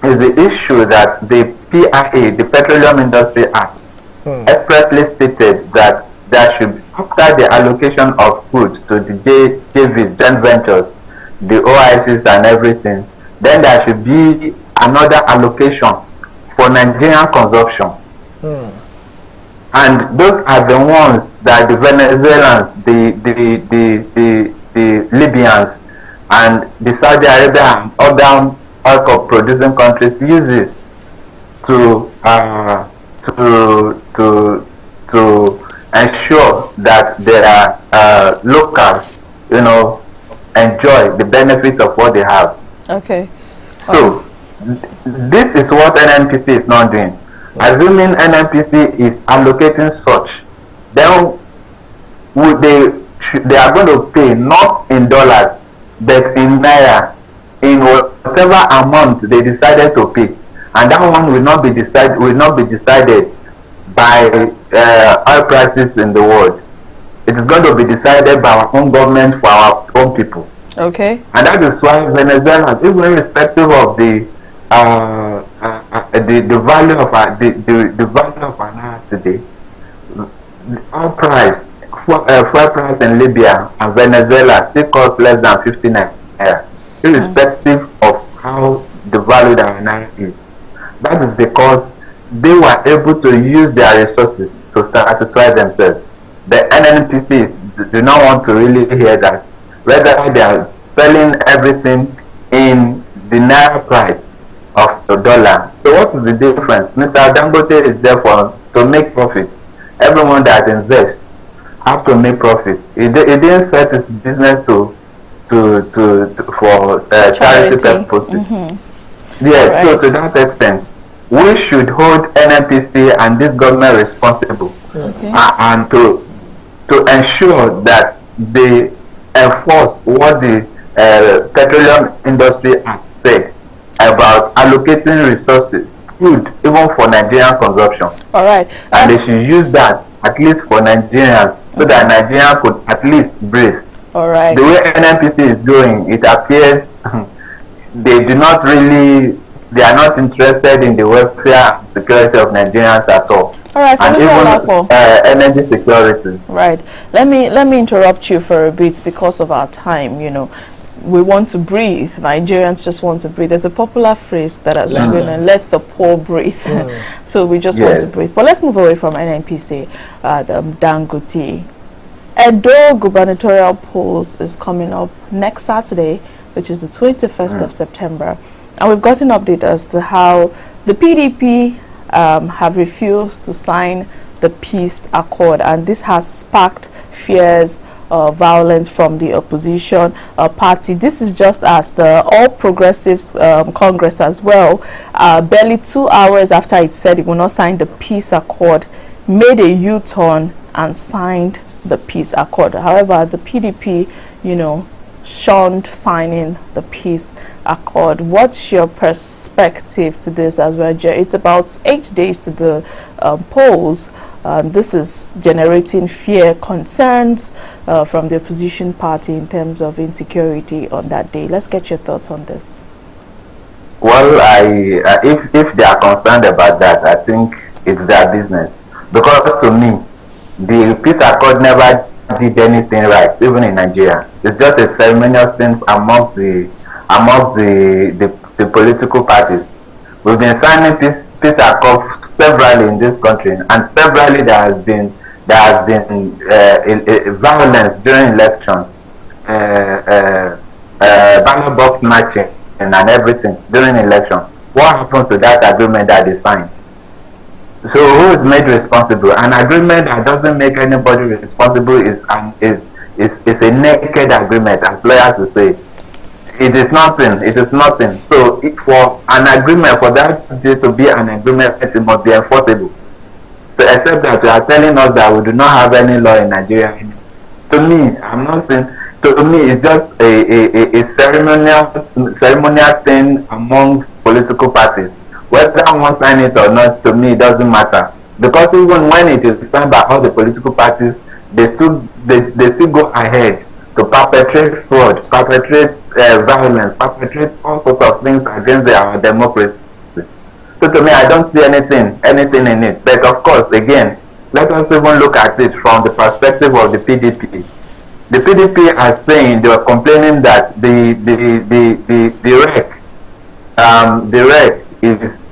is the issue that the PIA, the Petroleum Industry Act, expressly stated that there should, after the allocation of goods to the JVs, joint ventures, the OICs and everything, then there should be another allocation for Nigerian consumption. And those are the ones that the Venezuelans, the Libyans, and the Saudi Arabia and other oil producing countries uses to ensure that their locals, you know, enjoy the benefits of what they have. Okay. So this is what NNPC is not doing. Assuming NNPC is allocating such, then they are going to pay not in dollars but in naira, in whatever amount they decided to pay, and that one will not be decided by oil prices in the world. It is going to be decided by our own government for our own people. Okay. And that is why Venezuela, even irrespective of the value of the value of an naira today, our price, fuel price in Libya and Venezuela still costs less than 50 naira, irrespective of how the value that an naira is. That is because they were able to use their resources to satisfy themselves. The NNPCs do not want to really hear that, whether they are selling everything in the naira price of the dollar. So what is the difference? Mr. Dangote is there to make profit. Everyone that invests have to make profit. He didn't set his business for charity purposes. Yes, right. So to that extent, we should hold NNPC and this government responsible, and to ensure that they enforce what the Petroleum Industry Act said about allocating resources, food, even for Nigerian consumption. All right. And they should use that at least for Nigerians, so that Nigeria could at least breathe. All right. The way NNPC is doing, it appears they are not interested in the welfare and security of Nigerians at all. All right, and even energy security. Right. Let me interrupt you for a bit because of our time. You know, we want to breathe. Nigerians just want to breathe. There's a popular phrase that has been, let the poor breathe. So we just want to breathe. But let's move away from NNPC. Dangote. Edo gubernatorial polls is coming up next Saturday, which is the 21st of September. And we've gotten an update as to how the PDP have refused to sign the peace accord, and this has sparked fears of violence from the opposition party. This is just as the All Progressives Congress as well, barely 2 hours after it said it will not sign the peace accord, made a U-turn and signed the peace accord. However, the PDP, you know, shunned signing the peace accord. What's your perspective to this as well, Jerry? It's about 8 days to the polls. This is generating fear, concerns from the opposition party in terms of insecurity on that day. Let's get your thoughts on this. Well, if they are concerned about that, I think it's their business. Because to me, the peace accord never did anything right, even in Nigeria. It's just a ceremonious thing amongst the political parties. We've been signing peace accord severally in this country, and severally there has been violence during elections, ballot box matching and everything during election. What happens to that agreement that they signed? So who is made responsible? An agreement that doesn't make anybody responsible is a naked agreement, as lawyers will say. it is nothing. It is nothing. So for an agreement, for that day to be an agreement, it must be enforceable. So except that you are telling us that we do not have any law in Nigeria anymore. To me, I'm not saying. To me, it's just a ceremonial thing amongst political parties. Whether one sign it or not, to me, it doesn't matter. Because even when it is signed by all the political parties, they still go ahead to perpetrate fraud, perpetrate violence, perpetrate all sorts of things against our democracy. So to me, I don't see anything in it. But of course, again, let us even look at it from the perspective of the PDP. The PDP are saying, they were complaining that the REC is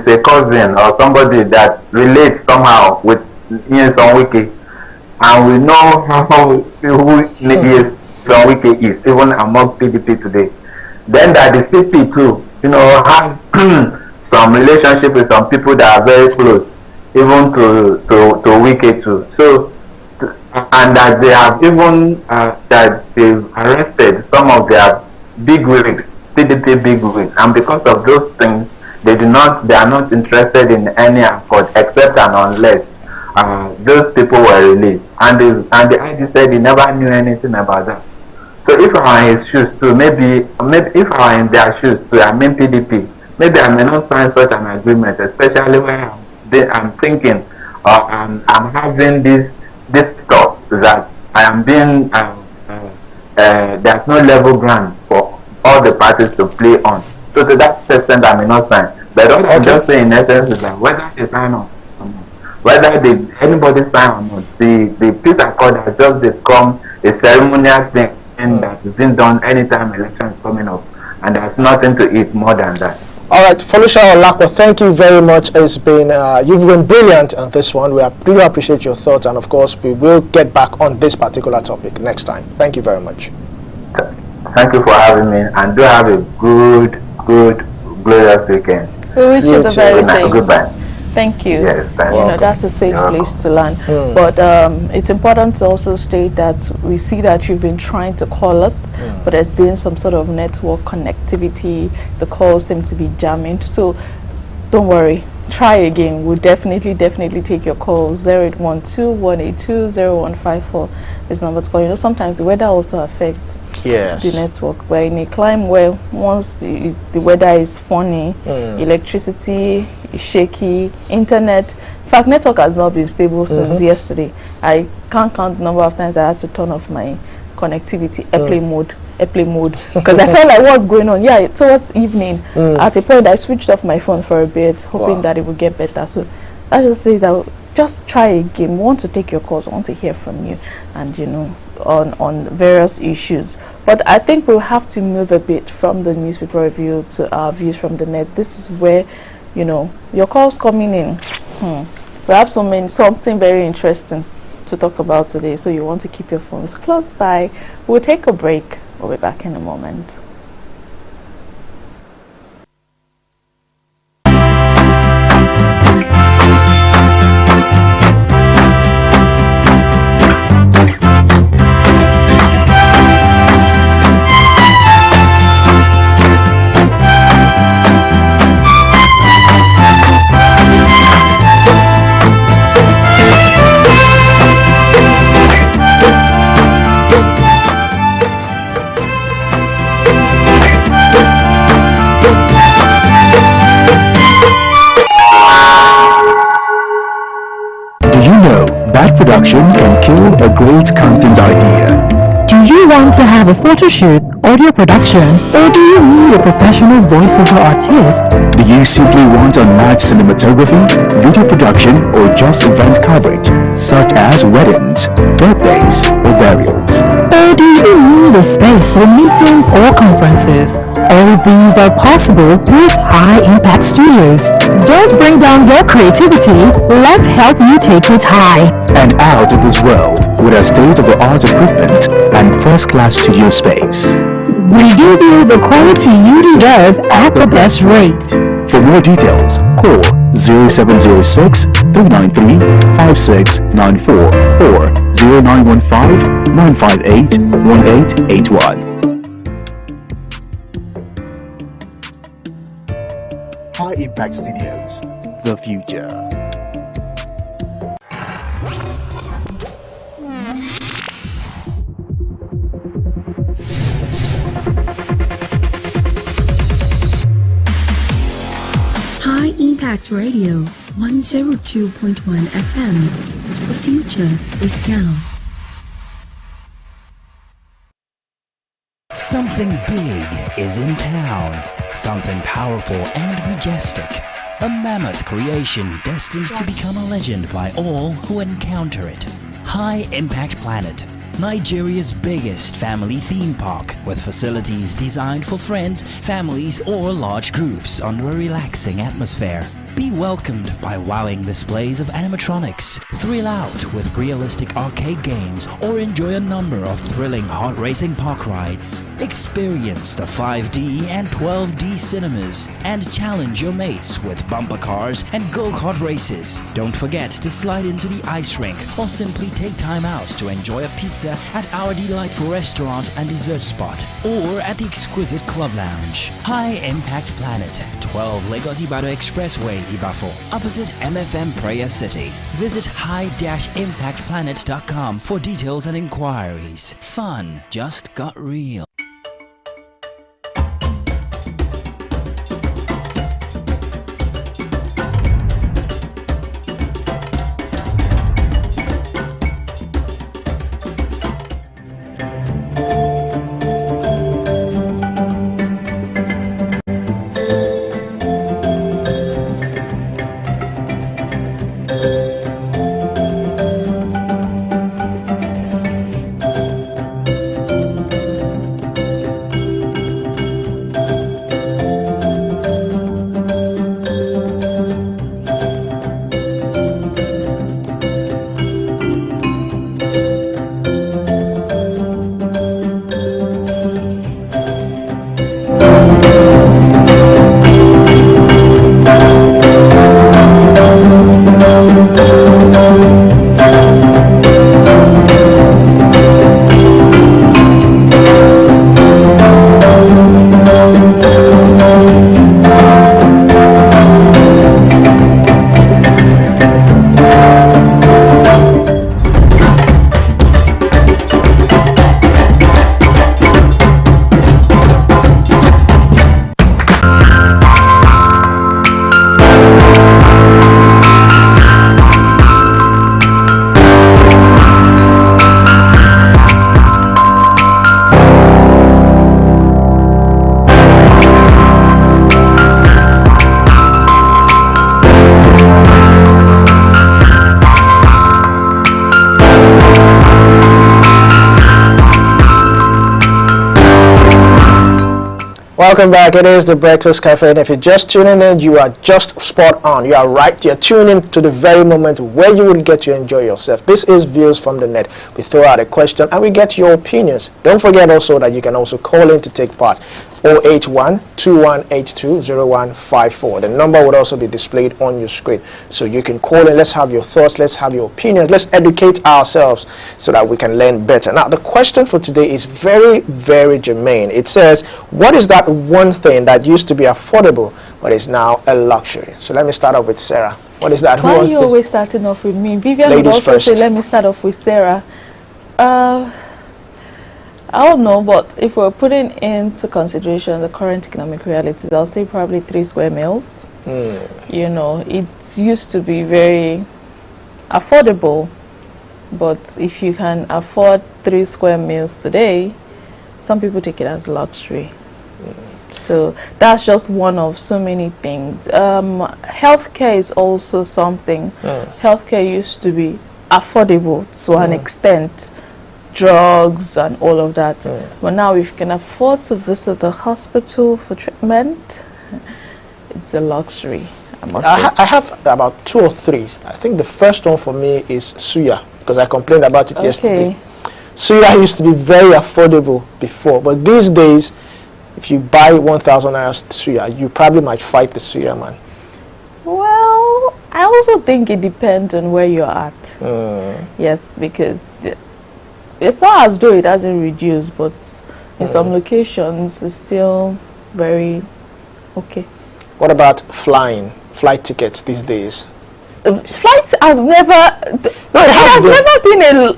a cousin or somebody that relates somehow with Nyesom Wike, and we know who Nyesom Wike is, even among PDP today. Then that the CP too, has some relationship with some people that are very close, even to Wike too. So, and that they have even that they've arrested some of their bigwigs, PDP bigwigs, and because of those things, they are not interested in any accord except and unless those people were released. And the IG said he never knew anything about that. So if I were in his shoes too, maybe if I were in their shoes too, I mean PDP, maybe I may not sign such an agreement, especially when I'm thinking or I'm having this thought that I am being there's no level ground for all the parties to play on. So to that extent, I may not sign. But what I'm just saying in essence is that whether they sign or not, whether anybody sign or not, the peace accord has just become a ceremonial thing that is being done anytime election is coming up, and there's nothing to it more than that. All right, Felicia Olakwa, thank you very much. You've been brilliant on this one. We really appreciate your thoughts, and of course, we will get back on this particular topic next time. Thank you very much. Thank you for having me, and do have a good, glorious weekend. We wish you the very same. Goodbye. Thank you. Yes, thank you. That's a safe place to land. But it's important to also state that we see that you've been trying to call us, but there's been some sort of network connectivity. The calls seem to be jamming. So don't worry. Try again. We'll definitely take your calls. 0812-182-0154 is number to call. Sometimes the weather also affects the network. We're in a climate where once the weather is funny, electricity is shaky, internet. In fact, network has not been stable since yesterday. I can't count the number of times I had to turn off my connectivity, airplane mode, because I felt like what's going on. Yeah, towards evening, at a point I switched off my phone for a bit, hoping that it would get better. So I just say that just try again. We want to take your calls. I want to hear from you, and on various issues. But I think we'll have to move a bit from the newspaper review to our views from the net. This is where your calls coming in. We have something very interesting to talk about today, so you want to keep your phones close by. We'll take a break. We'll be back in a moment. Production can kill a great content idea. Do you want to have a photo shoot, audio production, or do you need a professional voiceover artist? Do you simply want unmatched cinematography, video production, or just event coverage, such as weddings, birthdays, or burials? Or do you need a space for meetings or conferences? All these are possible with High Impact Studios. Don't bring down your creativity, let's help you take it high and out of this world with our state-of-the-art equipment and first-class studio space. We give you the quality you deserve at the best rate. For more details, call 0706-393-5694 or 0915-958-1881. Impact Studios, the future. High Impact Radio, 102.1 FM. The future is now. Something big is in town. Something powerful and majestic. A mammoth creation destined to become a legend by all who encounter it. High Impact Planet, Nigeria's biggest family theme park, with facilities designed for friends, families, or large groups under a relaxing atmosphere. Be welcomed by wowing displays of animatronics, thrill out with realistic arcade games, or enjoy a number of thrilling heart-racing park rides. Experience the 5D and 12D cinemas and challenge your mates with bumper cars and go-kart races. Don't forget to slide into the ice rink or simply take time out to enjoy a pizza at our delightful restaurant and dessert spot, or at the exquisite club lounge. High Impact Planet, 12 Lagos Ibadan Expressway, Ibafo, opposite MFM Prayer City. Visit high-impactplanet.com for details and inquiries. Fun just got real. Welcome back. It is the Breakfast Cafe, and if you're just tuning in, you are just spot on. You are right. You're tuning to the very moment where you will get to enjoy yourself. This is Views from the Net. We throw out a question and we get your opinions. Don't forget also that you can also call in to take part. 081-2182-0154. The number would also be displayed on your screen. So you can call in. Let's have your thoughts. Let's have your opinions. Let's educate ourselves so that we can learn better. Now, the question for today is very, very germane. It says, what is that one thing that used to be affordable but is now a luxury? So let me start off with Sarah. What is that? Why are you always starting off with me? Vivian would also say, let me start off with Sarah. I don't know, but if we're putting into consideration the current economic realities, I'll say probably 3 square meals. You know, it used to be very affordable, but if you can afford 3 square meals today, some people take it as luxury. So that's just one of so many things. Healthcare is also something. Healthcare used to be affordable to an extent. Drugs and all of that, but now if you can afford to visit the hospital for treatment, it's a luxury. I have about 2 or 3. I think the first one for me is suya, because I complained about it yesterday. Suya used to be very affordable before, but these days if you buy 1,000 naira suya, you probably might fight the suya man. Well, I also think it depends on where you're at. Yes, because it's not as though it hasn't reduced, but in some locations it's still very okay. What about flight tickets these days? Flights has never. No, it has never been a.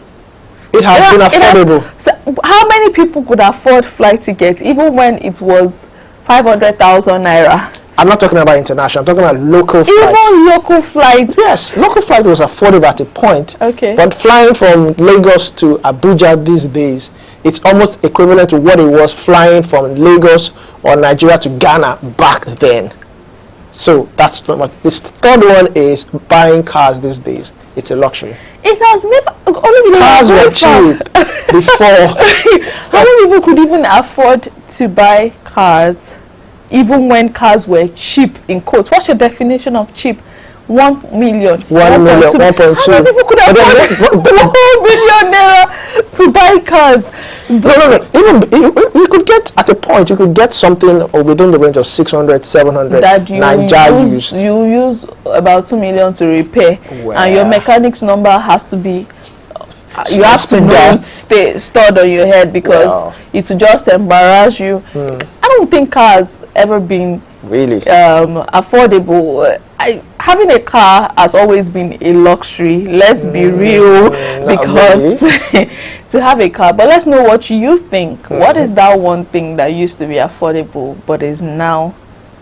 It has been affordable. So how many people could afford flight tickets even when it was 500,000 naira? I'm not talking about international. I'm talking about local flights. Even local flights. Yes, local flight was affordable at a point. Okay. But flying from Lagos to Abuja these days, it's almost equivalent to what it was flying from Lagos or Nigeria to Ghana back then. So that's not much. This third one is buying cars these days. It's a luxury. It has never. Only cars were cheap before. How many people could even afford to buy cars, even when cars were cheap in quotes? What's your definition of cheap? 1 million. 1 million, 1.2. How many people could afford 1 million naira to buy cars? No. Even you could get, at a point, you could get something within the range of 600, 700 that you use about 2 million to repair, and your mechanic's number has to be. You have to know it's stored on your head because it will just embarrass you. I don't think cars ever been really affordable. Having a car has always been a luxury. Let's be real, because to have a car. But let's know what you think. What is that one thing that used to be affordable but is now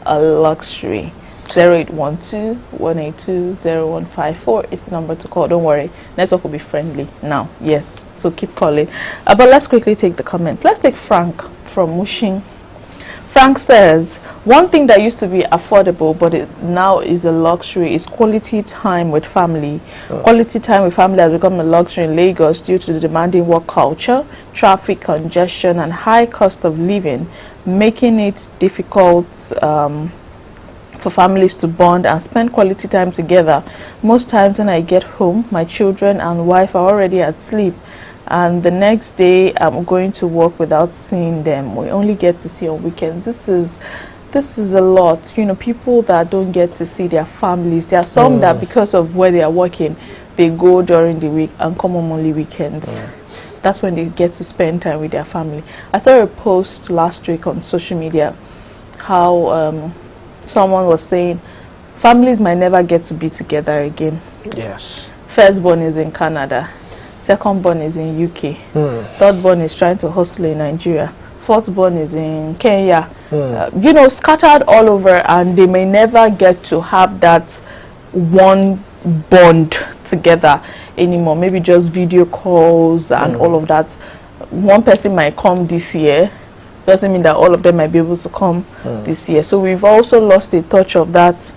a luxury? 0812-182-0154 is the number to call. Don't worry, network will be friendly now. Yes, so keep calling. But let's quickly take the comment. Let's take Frank from Mushin. Frank says, one thing that used to be affordable but now is a luxury is quality time with family. Quality time with family has become a luxury in Lagos due to the demanding work culture, traffic congestion, and high cost of living, making it difficult for families to bond and spend quality time together. Most times when I get home, my children and wife are already asleep, and the next day I'm going to work without seeing them. We only get to see on weekends. This is a lot. You know, people that don't get to see their families. There are some that because of where they are working, they go during the week and come home only weekends. That's when they get to spend time with their family. I saw a post last week on social media how someone was saying families might never get to be together again. Yes. Firstborn is in Canada. Secondborn is in UK. Thirdborn is trying to hustle in Nigeria. Fourthborn is in Kenya. You know, scattered all over, and they may never get to have that one bond together anymore. Maybe just video calls and all of that. One person might come this year. Doesn't mean that all of them might be able to come this year. So we've also lost a touch of that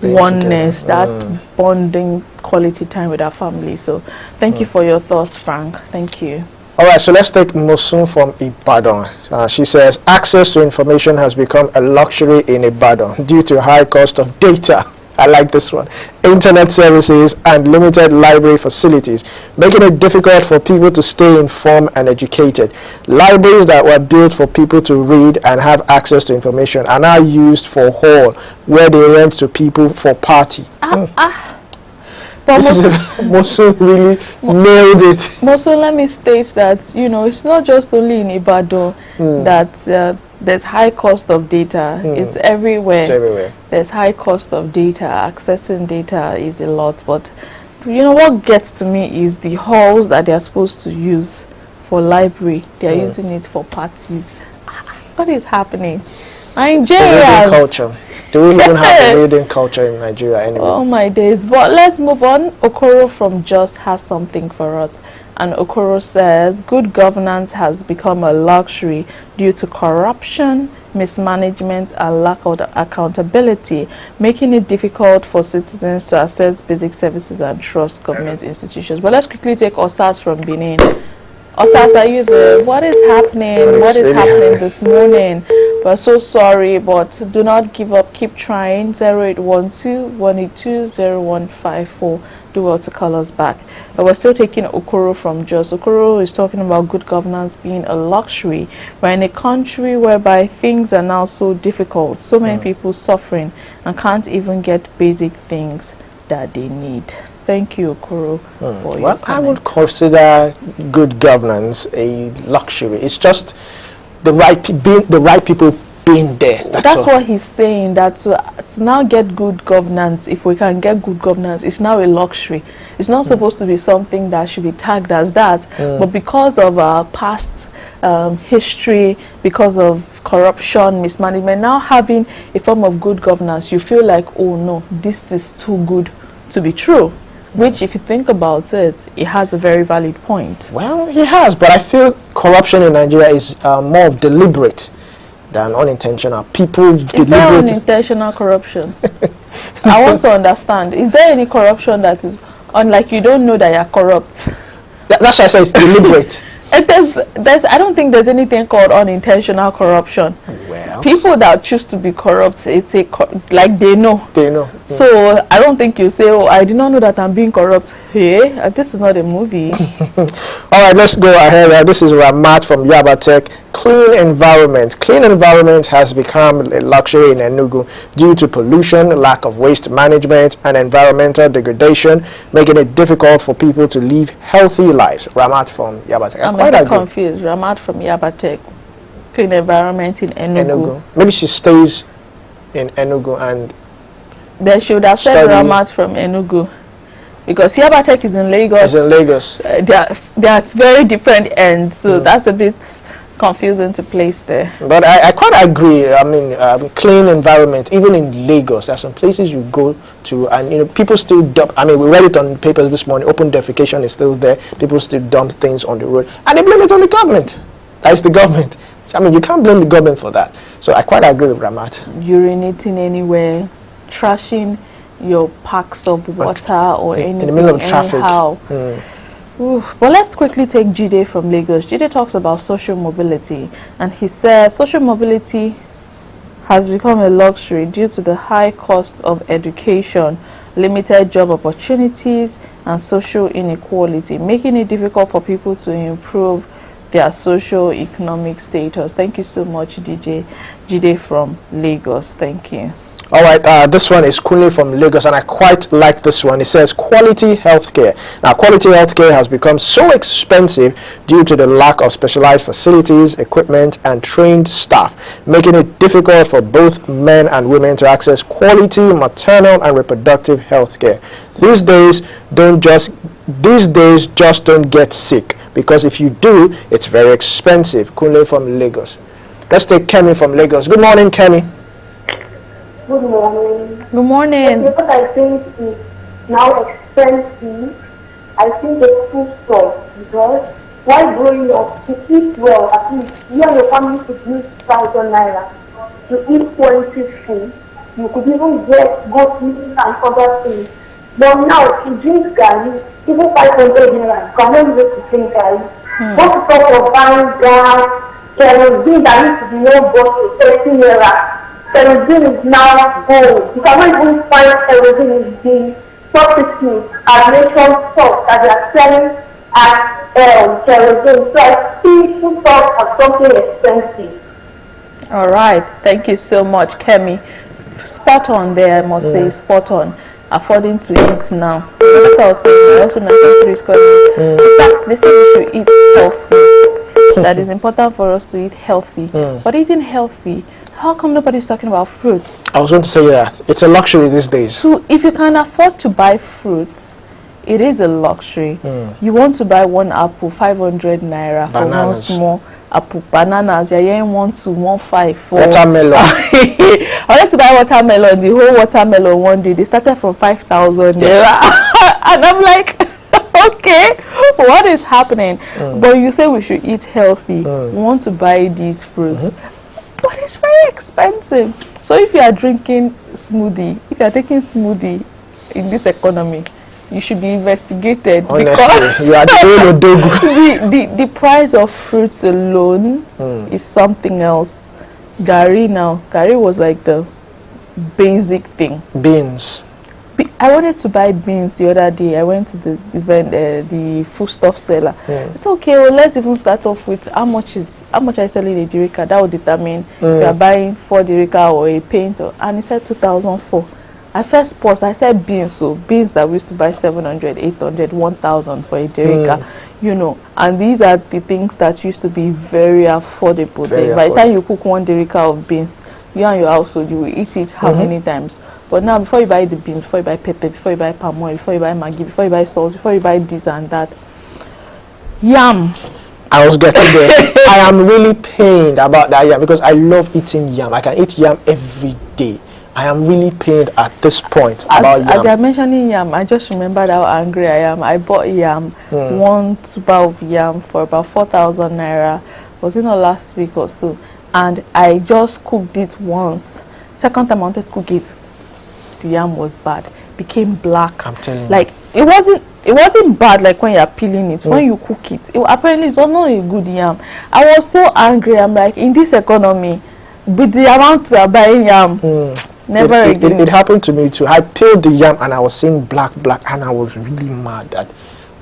oneness, that bonding quality time with our family. So thank you for your thoughts, Frank. Thank you. All right, so let's take Mosun from Ibadan. She says, access to information has become a luxury in Ibadan due to high cost of data. I like this one. Internet services and limited library facilities, making it difficult for people to stay informed and educated. Libraries that were built for people to read and have access to information are now used for hall, where they rent to people for party. Mosul really nailed it. Mosul, let me state that, you know, it's not just only in Ibadan that there's high cost of data. It's everywhere. It's everywhere. There's high cost of data. Accessing data is a lot. But you know what gets to me is the halls that they're supposed to use for library. They're using it for parties. What is happening? Nigeria culture. Do we even have a reading culture in Nigeria anyway? Oh my days. But let's move on. Okoro from Just has something for us. And Okoro says, good governance has become a luxury due to corruption, mismanagement, and lack of accountability, making it difficult for citizens to access basic services and trust government institutions. But let's quickly take Osas from Benin. Osas, are you there? What is happening? What is happening this morning? We're so sorry, but do not give up. Keep trying. 0812-182-0154. Do well to call us back. But we're still taking Okoro from Jos. Okoro is talking about good governance being a luxury. We're in a country whereby things are now so difficult. So many people suffering and can't even get basic things that they need. Thank you, Okoro. For your comment. I would consider good governance a luxury. It's just the right people being there. That's what he's saying, that to now get good governance, if we can get good governance, it's now a luxury. It's not supposed to be something that should be tagged as that, but because of our past history, because of corruption, mismanagement, now having a form of good governance, you feel like, oh no, this is too good to be true. Which, if you think about it, it has a very valid point. Well, he has, but I feel corruption in Nigeria is more deliberate than unintentional. People Is there unintentional corruption? I want to understand. Is there any corruption that is unlike you don't know that you're corrupt? That's why I say it's deliberate. I don't think there's anything called unintentional corruption. Well, people that choose to be corrupt, it's like they know. They know. So I don't think you say, oh, I did not know that I'm being corrupt. Hey, this is not a movie. All right, let's go ahead. This is Ramat from Yabatech. Clean environment. Clean environment has become a luxury in Enugu due to pollution, lack of waste management, and environmental degradation, making it difficult for people to live healthy lives. Ramat from Yabatech. I'm quite confused. Ramat from Yabatech. Clean environment in Enugu. Maybe she stays in Enugu and they should have said Ramat from Enugu, because Yabatech is in Lagos. It's in Lagos. They are at very different ends, so that's a bit confusing to place there. But I quite agree. I mean, clean environment, even in Lagos, there are some places you go to and people still dump. I mean, we read it on papers this morning. Open defecation is still there. People still dump things on the road, and they blame it on the government. That is the government. I mean, you can't blame the government for that. So I quite agree with Ramat. Urinating anywhere, trashing your packs of water or anything in the middle of traffic. But let's quickly take Jide from Lagos. Jide talks about social mobility, and he says social mobility has become a luxury due to the high cost of education, limited job opportunities, and social inequality, making it difficult for people to improve their socio-economic status. Thank you so much, Jide from Lagos. Thank you. All right, this one is Kunle from Lagos, and I quite like this one. It says quality healthcare. Now, quality healthcare has become so expensive due to the lack of specialized facilities, equipment, and trained staff, making it difficult for both men and women to access quality maternal and reproductive healthcare. These days, just don't get sick, because if you do, it's very expensive. Kunle from Lagos. Let's take Kemi from Lagos. Good morning, Kemi. Good morning. Good morning. What I think is now expensive, I think it's food stop, because while growing up, to eat well, at least you and your family could use 1,000 naira to eat quality food. You could even get goat meat and other things. But now, to drink garri, even 500 naira, you cannot use it to drink garri. What to talk of buying gas, kerosene that needs to be no bottle, 30 naira. Kerosene is now gold. You cannot even find kerosene in the substitute as nation stock that they are selling at kerosene. So I think food stocks are something expensive. All right. Thank you so much, Kemi. Spot on there, I must say, spot on. Affording to eat now. That's what I was saying. I also mentioned 3 scholars. In fact, they say we should eat healthy. That is important for us to eat healthy. But eating healthy, how come nobody's talking about fruits? I was going to say that. It's a luxury these days. So if you can afford to buy fruits, it is a luxury. You want to buy one apple, 500 naira for one small apple. Bananas, you're getting 1 to 1.5 for watermelon. I went to buy watermelon, the whole watermelon one day. They started from 5,000 naira. And I'm like, okay, what is happening? But you say we should eat healthy. We want to buy these fruits. But it's very expensive. So if you are drinking smoothie, if you are taking smoothie in this economy, you should be investigated. Honestly, because you are the price of fruits alone is something else. Garri was like the basic thing. Beans. I wanted to buy beans the other day. I went to the event, the foodstuff seller. It's okay. Well, let's even start off with how much I selling a jerrycan. That will determine if you are buying 4 jerrycan or a paint. And he said 2,004. I first paused. I said beans, so beans that we used to buy 700, 800, 1,000 for a derica, you know. And these are the things that used to be very affordable. By the time you cook 1 derica of beans, you and your household, you will eat it how many times? But now, before you buy the beans, before you buy pepper, before you buy palm oil, before you buy maggi, before you buy salt, before you buy this and that, yam. I was getting there. I am really pained about that yam because I love eating yam. I can eat yam every day. I am really pained at this point about yam. As you're mentioning yam, I just remembered how angry I am. I bought yam, 1 tuber of yam for about 4,000 naira. Was it not last week or so? And I just cooked it once. Second time I wanted to cook it, the yam was bad. Became black. I'm telling you. Like it wasn't bad like when you're peeling it. When you cook it, apparently it was not a good yam. I was so angry. I'm like, in this economy, with the amount we are buying yam, never again. It happened to me too. I peeled the yam and I was seeing black, and I was really mad that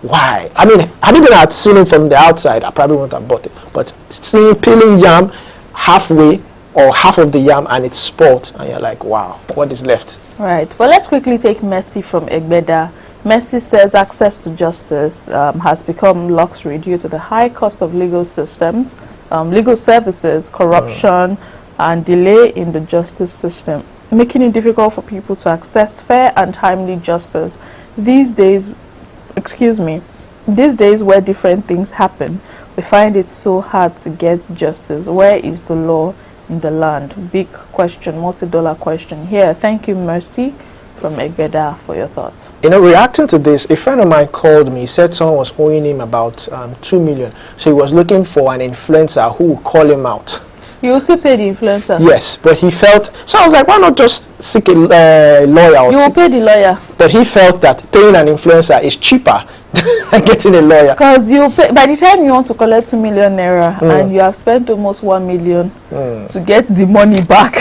why? I mean, had it been I'd seen it from the outside, I probably wouldn't have bought it. But seeing peeling yam halfway or half of the yam and it's spoiled, and you're like, wow, what is left? Right. Well, let's quickly take Mercy from Egbeda. Mercy says access to justice has become luxury due to the high cost of legal systems, legal services, corruption, and delay in the justice system, making it difficult for people to access fair and timely justice. These days where different things happen, we find it so hard to get justice. Where is the law in the land? Big question, multi-dollar question here. Thank you, Mercy from Egbeda, for your thoughts. You know, reacting to this, a friend of mine called me, said someone was owing him about 2 million. So he was looking for an influencer who would call him out. You will still pay the influencer? Yes, but he felt, so I was like, why not just seek a lawyer? You will pay the lawyer. But he felt that paying an influencer is cheaper than getting a lawyer. Because you pay, by the time you want to collect 2 million naira and you have spent almost 1 million to get the money back,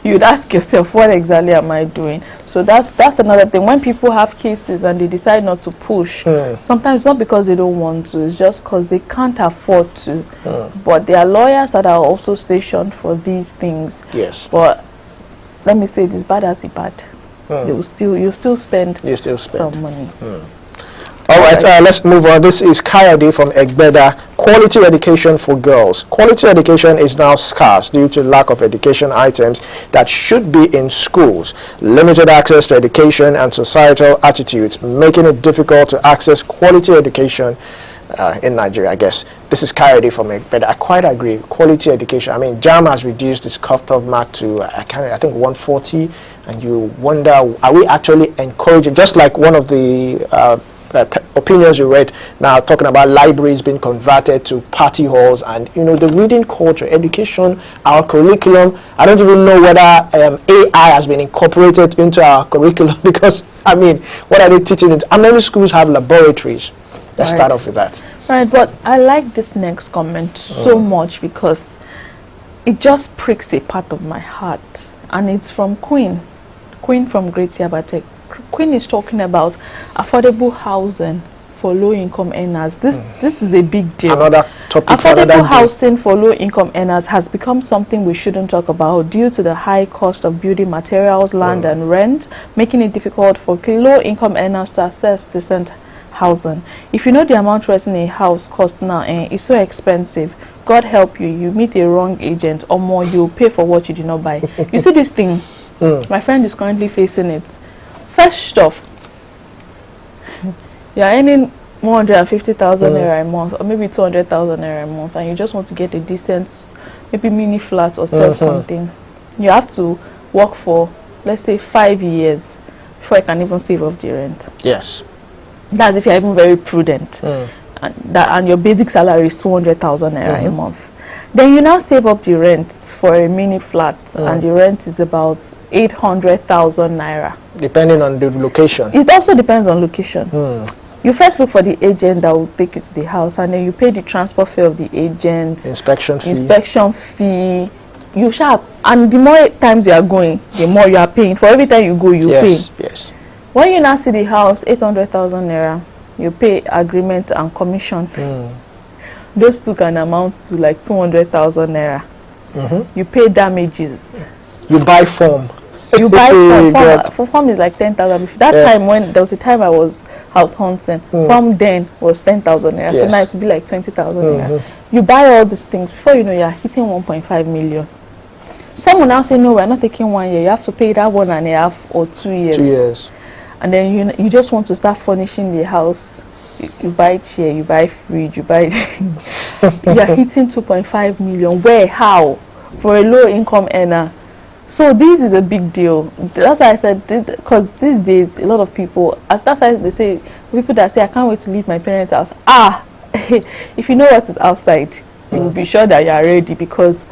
you'd ask yourself, what exactly am I doing? So that's another thing. When people have cases and they decide not to push, sometimes it's not because they don't want to, it's just because they can't afford to. But there are lawyers that are also stationed for these things. Yes. But let me say, it is bad as it bad. You still spend some money. All right, let's move on. This is Kayode from Egbeda. Quality education for girls. Quality education is now scarce due to lack of education items that should be in schools, limited access to education, and societal attitudes, making it difficult to access quality education in Nigeria, I guess. This is Kayode from Egbeda. I quite agree. Quality education. I mean, JAMB has reduced its cutoff mark to, I think, 140, and you wonder, are we actually encouraging, just like one of the opinions you read now talking about libraries being converted to party halls, and you know, the reading culture, education, our curriculum. I don't even know whether AI has been incorporated into our curriculum, because I mean, what are they teaching it? How many schools have laboratories? Let's start off with that. Right, but I like this next comment so much because it just pricks a part of my heart, and it's from Queen from Great Yabatek. Queen is talking about affordable housing for low-income earners. This is a big deal. Another topic. Affordable housing for low-income earners has become something we shouldn't talk about due to the high cost of building materials, land, and rent, making it difficult for low-income earners to access decent housing. If you know the amount renting a house costs now, it's so expensive. God help you. You meet a wrong agent, or more, you pay for what you did not buy. You see this thing? My friend is currently facing it. First off, you're earning 150,000 naira a month, or maybe 200,000 naira a month, and you just want to get a decent, maybe mini flat or self-contained. You have to work for, let's say, 5 years before you can even save off the rent. Yes. That's if you're even very prudent. And your basic salary is 200,000 naira a month. Then you now save up the rent for a mini flat, and the rent is about 800,000 naira. Depending on the location. It also depends on location. You first look for the agent that will take you to the house, and then you pay the transport fee of the agent. Inspection fee. You shall, and the more times you are going, the more you are paying. For every time you go, you pay. Yes. When you now see the house, 800,000 naira, you pay agreement and commission. Those two can amount to like 200,000 naira. You pay damages. You buy foam. You buy God. form is like 10,000. That time when there was a time I was house hunting, form then was 10,000 naira. So now it will be like 20,000 naira. You buy all these things before you know you are hitting 1.5 million. Some will now say, no, we're not taking 1 year. You have to pay that 1.5 or 2 years. 2 years. And then you just want to start furnishing the house. You buy chair, you buy fridge, you buy you are hitting 2.5 million. Where? How? For a low income earner. So this is a big deal. That's why I said, because these days a lot of people, that's why they say, people that say I can't wait to leave my parents' house. If you know what is outside, you will be sure that you are ready, because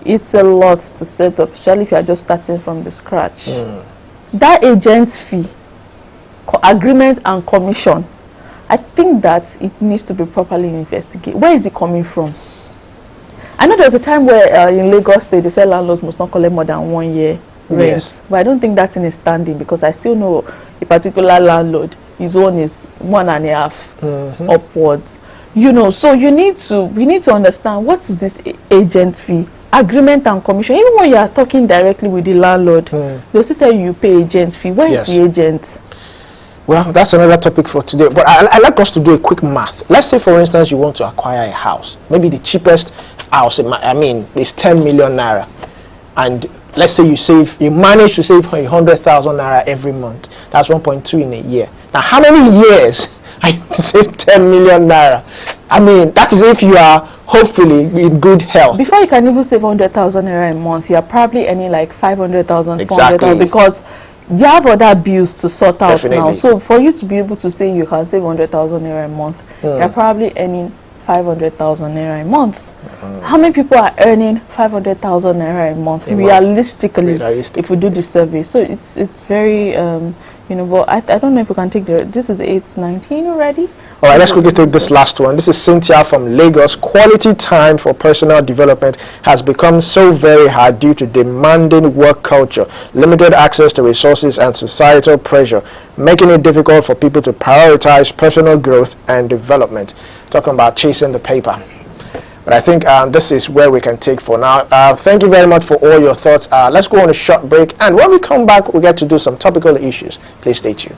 it's a lot to set up, especially if you are just starting from the scratch. That agent's fee, agreement and commission, I think that it needs to be properly investigated. Where is it coming from? I know there's a time where in Lagos State they said landlords must not collect more than 1 year rent, but I don't think that's in a standing, because I still know a particular landlord, his own is 1.5 upwards. You know, so we need to understand what is this agent fee, agreement and commission. Even when you are talking directly with the landlord, they'll still tell you pay agent fee. Where is the agent? Well, that's another topic for today. But I like us to do a quick math. Let's say, for instance, you want to acquire a house. Maybe the cheapest house, is 10 million naira. And let's say you manage to save 100,000 naira every month. That's 1.2 in a year. Now, how many years are you to save 10 million naira? That is if you are hopefully in good health. Before you can even save 100,000 naira a month, you are probably earning like 500,000, 400,000, because you have other bills to sort out now. So for you to be able to say you can save 100,000 naira a month, you're probably earning 500,000 naira a month. How many people are earning 500,000 naira a month realistically if we do the survey? So it's very but I don't know if we can take this is 8:19 already. All right, let's quickly take this last one. This is Cynthia from Lagos. Quality time for personal development has become so very hard due to demanding work culture, limited access to resources, and societal pressure, making it difficult for people to prioritize personal growth and development. Talking about chasing the paper. But I think this is where we can take for now. Thank you very much for all your thoughts. Let's go on a short break, and when we come back, we get to do some topical issues. Please stay tuned.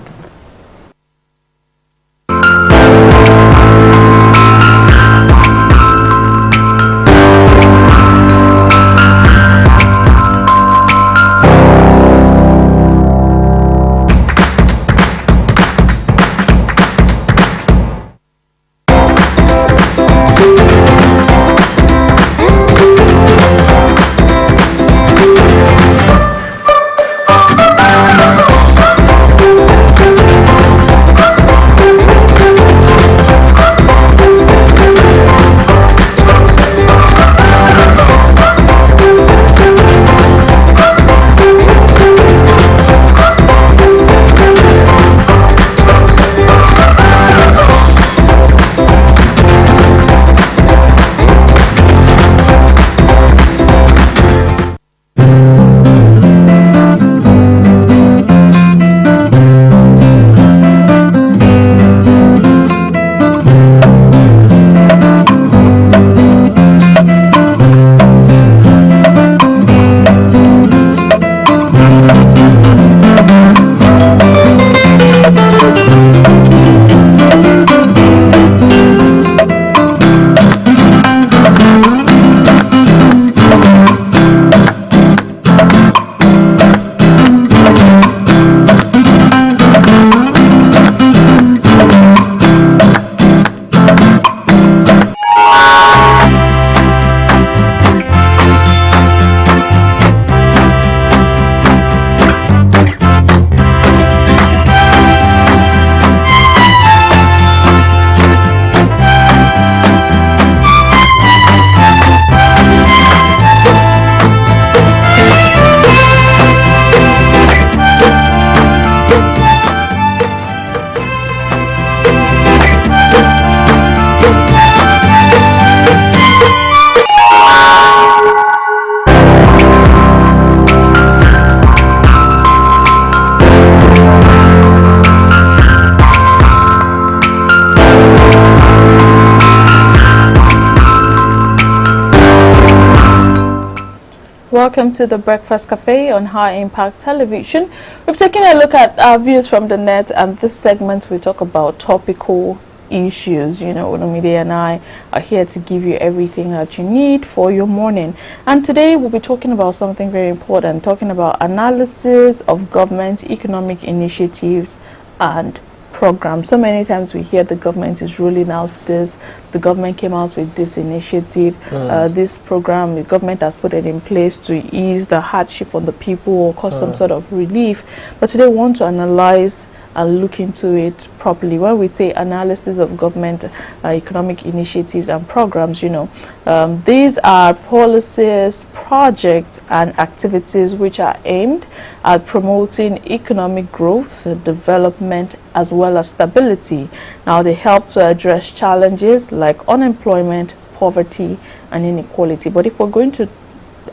Welcome to the Breakfast Cafe on High Impact Television. We've taken a look at our views from the net, and this segment we talk about topical issues. You know, Olumide and I are here to give you everything that you need for your morning. And today we'll be talking about something very important, talking about analysis of government economic initiatives and programs. So many times we hear the government is rolling out this, the government came out with this initiative, this program, the government has put it in place to ease the hardship on the people or cause some sort of relief. But today we want to analyze and look into it properly. When we say analysis of government economic initiatives and programs, you know, these are policies, projects and activities which are aimed at promoting economic growth, development as well as stability. Now they help to address challenges like unemployment, poverty and inequality. But if we're going to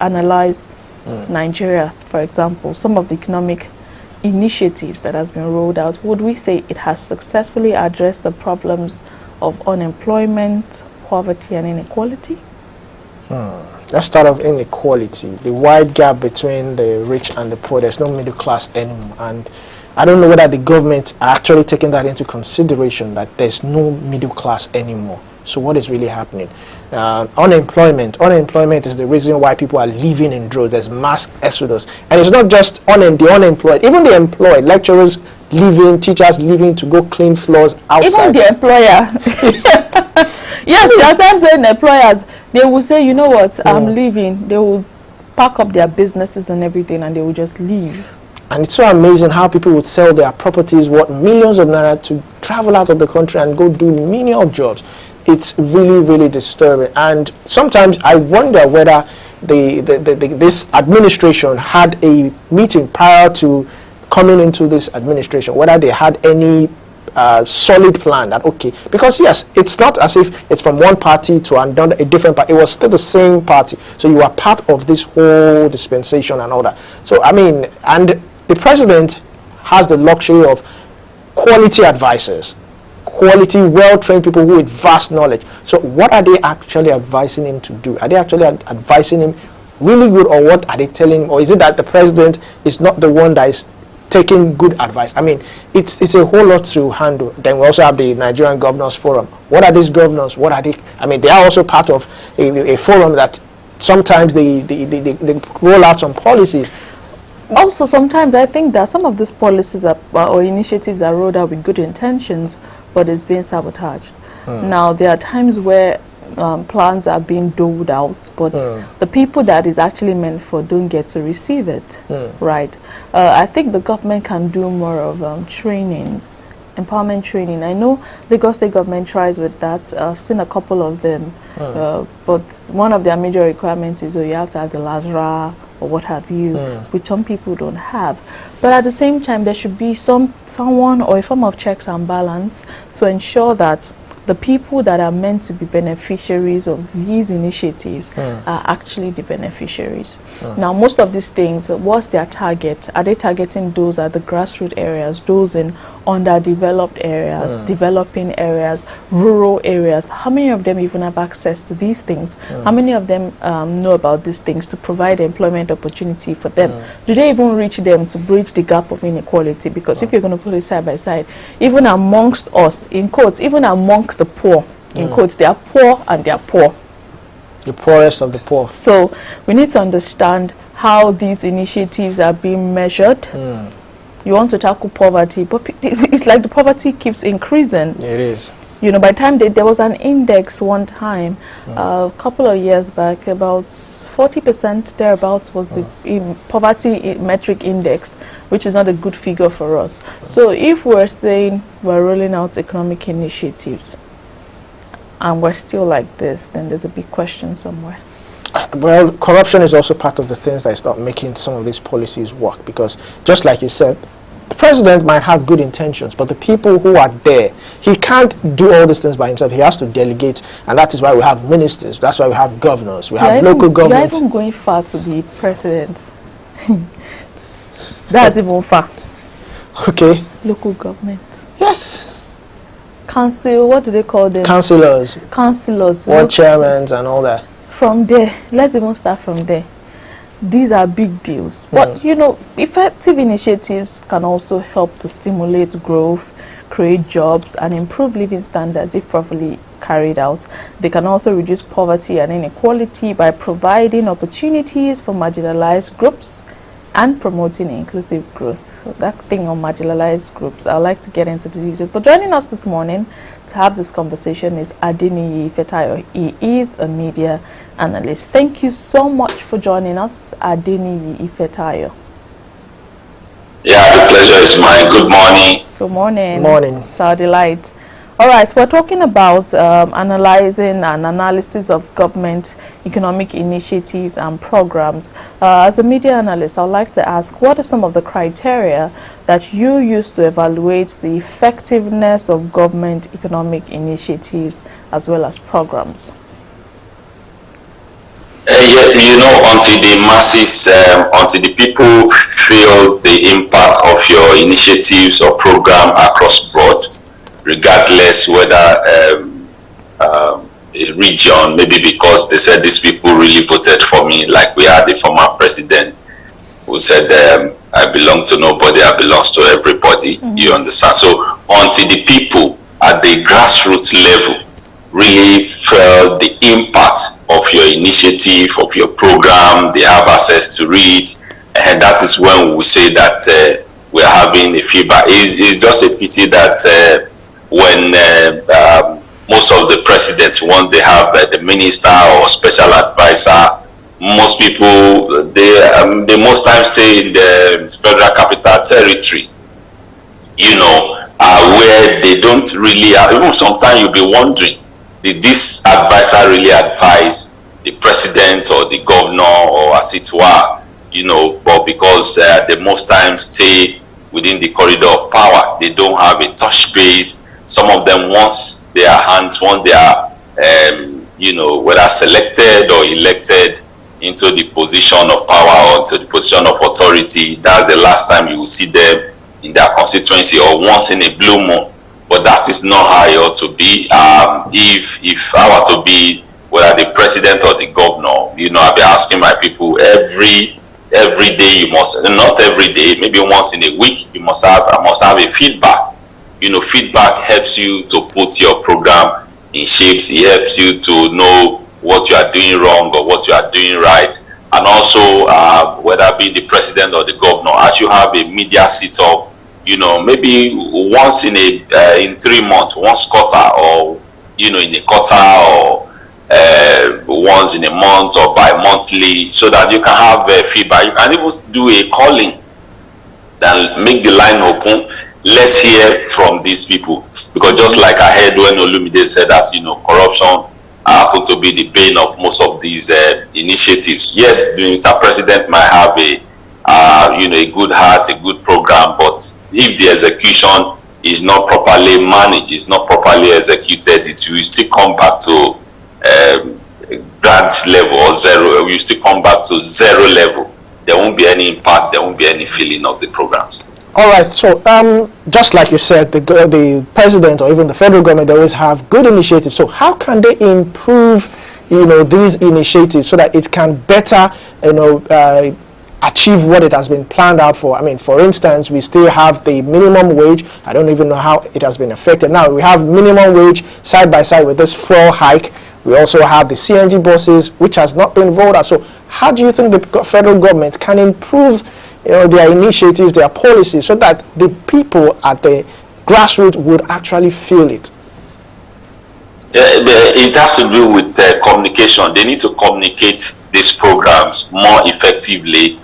analyze Nigeria, for example, some of the economic initiatives that has been rolled out, would we say it has successfully addressed the problems of unemployment, poverty and inequality? Let's start off inequality. The wide gap between the rich and the poor, there's no middle class anymore. And I don't know whether the government are actually taking that into consideration, that there's no middle class anymore. So what is really happening? Unemployment is the reason why people are leaving in droves. There's mass exodus. And it's not just the unemployed, even the employed, lecturers leaving, teachers leaving to go clean floors outside. Even the employer. Yes, there are times when employers, they will say, you know what, I'm leaving. They will pack up their businesses and everything and they will just leave. And it's so amazing how people would sell their properties worth millions of naira to travel out of the country and go do menial jobs. It's really, really disturbing. And sometimes I wonder whether this administration had a meeting prior to coming into this administration, whether they had any solid plan that, okay, because yes, it's not as if it's from one party to another, a different party. It was still the same party. So you are part of this whole dispensation and all that. So, I mean, and the president has the luxury of quality advisors, quality, well-trained people with vast knowledge. So what are they actually advising him to do? Are they actually advising him really good, or what are they telling him? Or is it that the president is not the one that is taking good advice? I mean, it's a whole lot to handle. Then we also have the Nigerian Governors Forum. What are these governors? What are they? I mean, they are also part of a forum that sometimes they roll out some policies. Also, sometimes I think that some of these policies or initiatives are rolled out with good intentions, but it's being sabotaged. Now, there are times where plans are being doled out, but the people that is actually meant for don't get to receive it, right? I think the government can do more of trainings, empowerment training. I know the Lagos State government tries with that. I've seen a couple of them, but one of their major requirements is you have to have the LASRA or what have you, which some people don't have. But at the same time, there should be someone or a form of checks and balance to ensure that the people that are meant to be beneficiaries of these initiatives are actually the beneficiaries. Now, most of these things, what's their target? Are they targeting those at the grassroots areas, those in underdeveloped areas, developing areas, rural areas? How many of them even have access to these things? How many of them know about these things to provide employment opportunity for them? Do they even reach them to bridge the gap of inequality? Because if you're going to put it side by side, even amongst us, in quotes, even amongst the poor, in quotes, they are poor and they are poor. The poorest of the poor. So we need to understand how these initiatives are being measured. You want to tackle poverty, but it's like the poverty keeps increasing. It is. You know, by the time there was an index one time, a couple of years back, about 40% thereabouts was the poverty metric index, which is not a good figure for us. So if we're saying we're rolling out economic initiatives and we're still like this, then there's a big question somewhere. Well, corruption is also part of the things that is not making some of these policies work, because just like you said, the president might have good intentions, but the people who are there, he can't do all these things by himself. He has to delegate, and that is why we have ministers, that's why we have governors, we have local governments. You're even going far to be president. That's even far. Okay. Local government. Yes. Council, what do they call them? Councillors. Councillors. Ward chairmen and all that. From there, let's even start from there. these are big deals. But, you know, effective initiatives can also help to stimulate growth, create jobs, and improve living standards if properly carried out. They can also reduce poverty and inequality by providing opportunities for marginalized groups and promoting inclusive growth. So that thing on marginalized groups, I'd like to get into the details. But joining us this morning to have this conversation is Adeniyi Ifetayo. He is a media analyst. Thank you so much for joining us, Adeniyi Ifetayo. Yeah, the pleasure is mine. Good morning. Good morning. Morning. It's our delight. All right, we're talking about analyzing and analysis of government economic initiatives and programs. As a media analyst, I'd like to ask, what are some of the criteria that you use to evaluate the effectiveness of government economic initiatives as well as programs? Yeah, you know, until the masses, until the people feel the impact of your initiatives or program across board, regardless whether a region, maybe because they said these people really voted for me, like we had the former president who said, I belong to nobody, I belong to everybody, you understand? So until the people at the grassroots level really felt the impact of your initiative, of your program, they have access to it, and that is when we will say that we're having a feedback. It's just a pity that when most of the presidents, once they have the minister or special advisor, most people, they most times stay in the Federal Capital Territory, you know, where they don't really, even sometimes you'll be wondering, did this advisor really advise the president or the governor or as it were, you know, but because they most times stay within the corridor of power, they don't have a touch base. Some of them, once they are, you know, whether selected or elected into the position of power or to the position of authority, that's the last time you will see them in their constituency or once in a blue moon. But that is not how it ought to be. If I were to be whether the president or the governor, you know, I'll be asking my people every day, you must, not every day, maybe once in a week, I must have a feedback. You know, feedback helps you to put your program in shapes. It helps you to know what you are doing wrong or what you are doing right. And also, whether being the president or the governor, as you have a media sit-up, you know, maybe once in 3 months, once quarter, or, you know, in a quarter, or once in a month or bi-monthly, so that you can have feedback. You can even do a calling and make the line open. Let's hear from these people, because just like I heard when Olumide said that, you know, corruption happen to be the bane of most of these initiatives. Yes, the Mr. President might have a you know, a good heart, a good program, but if the execution is not properly managed, is not properly executed, it will still come back to grant level or zero. We still come back to zero level. There won't be any impact. There won't be any feeling of the programs. All right, so just like you said, the president or even the federal government, they always have good initiatives. So how can they improve, you know, these initiatives so that it can better, you know, achieve what it has been planned out for? I mean, for instance, we still have the minimum wage. I don't even know how it has been affected. Now we have minimum wage side by side with this fuel hike. We also have the CNG buses, which has not been rolled out. So how do you think the federal government can improve, you know, their initiatives, their policies, so that the people at the grassroots would actually feel it? It has to do with communication. They need to communicate these programs more effectively.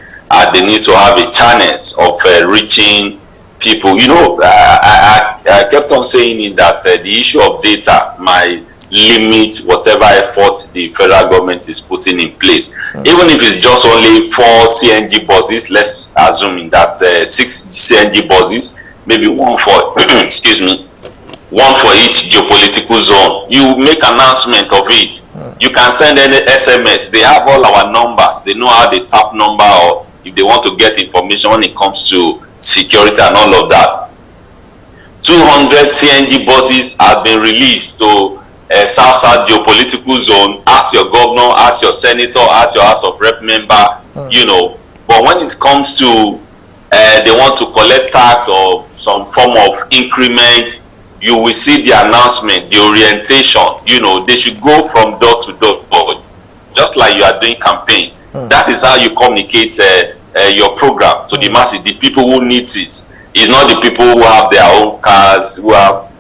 They need to have a channels of reaching people. You know, I kept on saying that the issue of data might limit whatever effort the federal government is putting in place. Even if it's just only 4 CNG buses, let's assume in that 6 CNG buses, maybe one for excuse me, one for each geopolitical zone. You make announcement of it. You can send any SMS. They have all our numbers. They know how they tap number, or if they want to get information when it comes to security and all of that. 200 CNG buses have been released to South geopolitical zone. Ask your governor, ask your senator, ask your House of Rep member you know. But when it comes to they want to collect tax or some form of increment, you will see the announcement, the orientation, you know, they should go from door to door, just like you are doing campaign. That is how you communicate your program to the masses, the people who need it. It's not the people who have their own cars, who have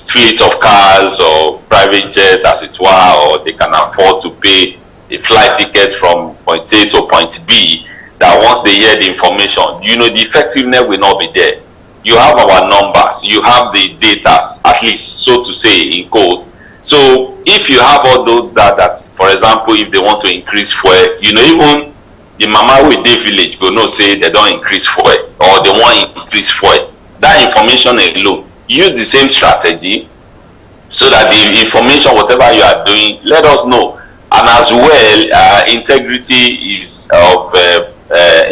fleet of cars or private jet, as it were, or they can afford to pay a flight ticket from point A to point B, that once they hear the information, you know, the effectiveness will not be there. You have our numbers, you have the data, at least, so to say, in code. So if you have all those that, for example, if they want to increase fuel, you know, even the mama with the village will not say they don't increase fuel or they want to increase fuel. That information alone, use the same strategy so that the information, whatever you are doing, let us know. And as well, integrity is of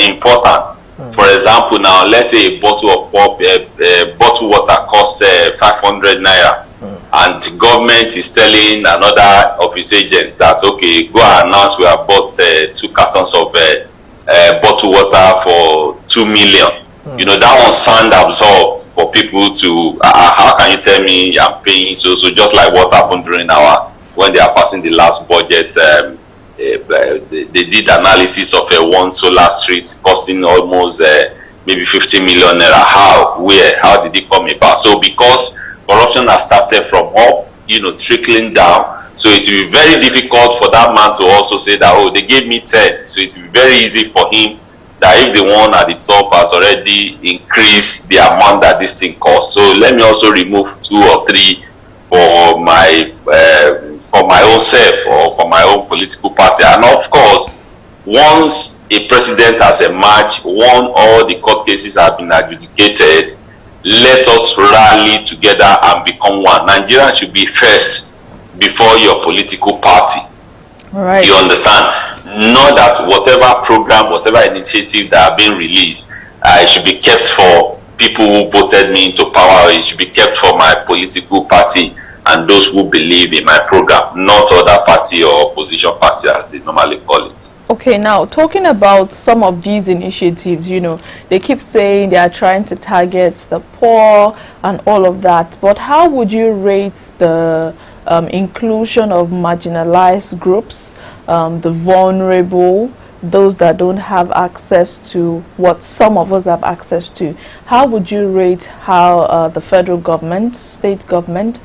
important. For example, now let's say a bottle of bottled water costs 500 naira, and the government is telling another of its agents that, okay, go and announce we have bought 2 cartons of bottled water for 2 million. You know, that one sound absorbed for people to, how can you tell me I'm paying so just like what happened during when they are passing the last budget. They did analysis of one solar street costing almost maybe 50 million naira. How did it come about? So because corruption has started from up, you know, trickling down, so it will be very difficult for that man to also say that, oh, they gave me 10. So it will be very easy for him that if the one at the top has already increased the amount that this thing costs, so let me also remove 2 or 3 for my own self or for my own political party. And of course, once a president has emerged, all the court cases have been adjudicated, let us rally together and become one. Nigeria should be first before your political party. Right. You understand? Not that whatever program, whatever initiative that have been released, it should be kept for people who voted me into power. It should be kept for my political party and those who believe in my program, not other party or opposition party as they normally call it. Okay, now talking about some of these initiatives, you know, they keep saying they are trying to target the poor and all of that, but how would you rate the inclusion of marginalized groups, the vulnerable, those that don't have access to what some of us have access to? How would you rate how the federal government, state government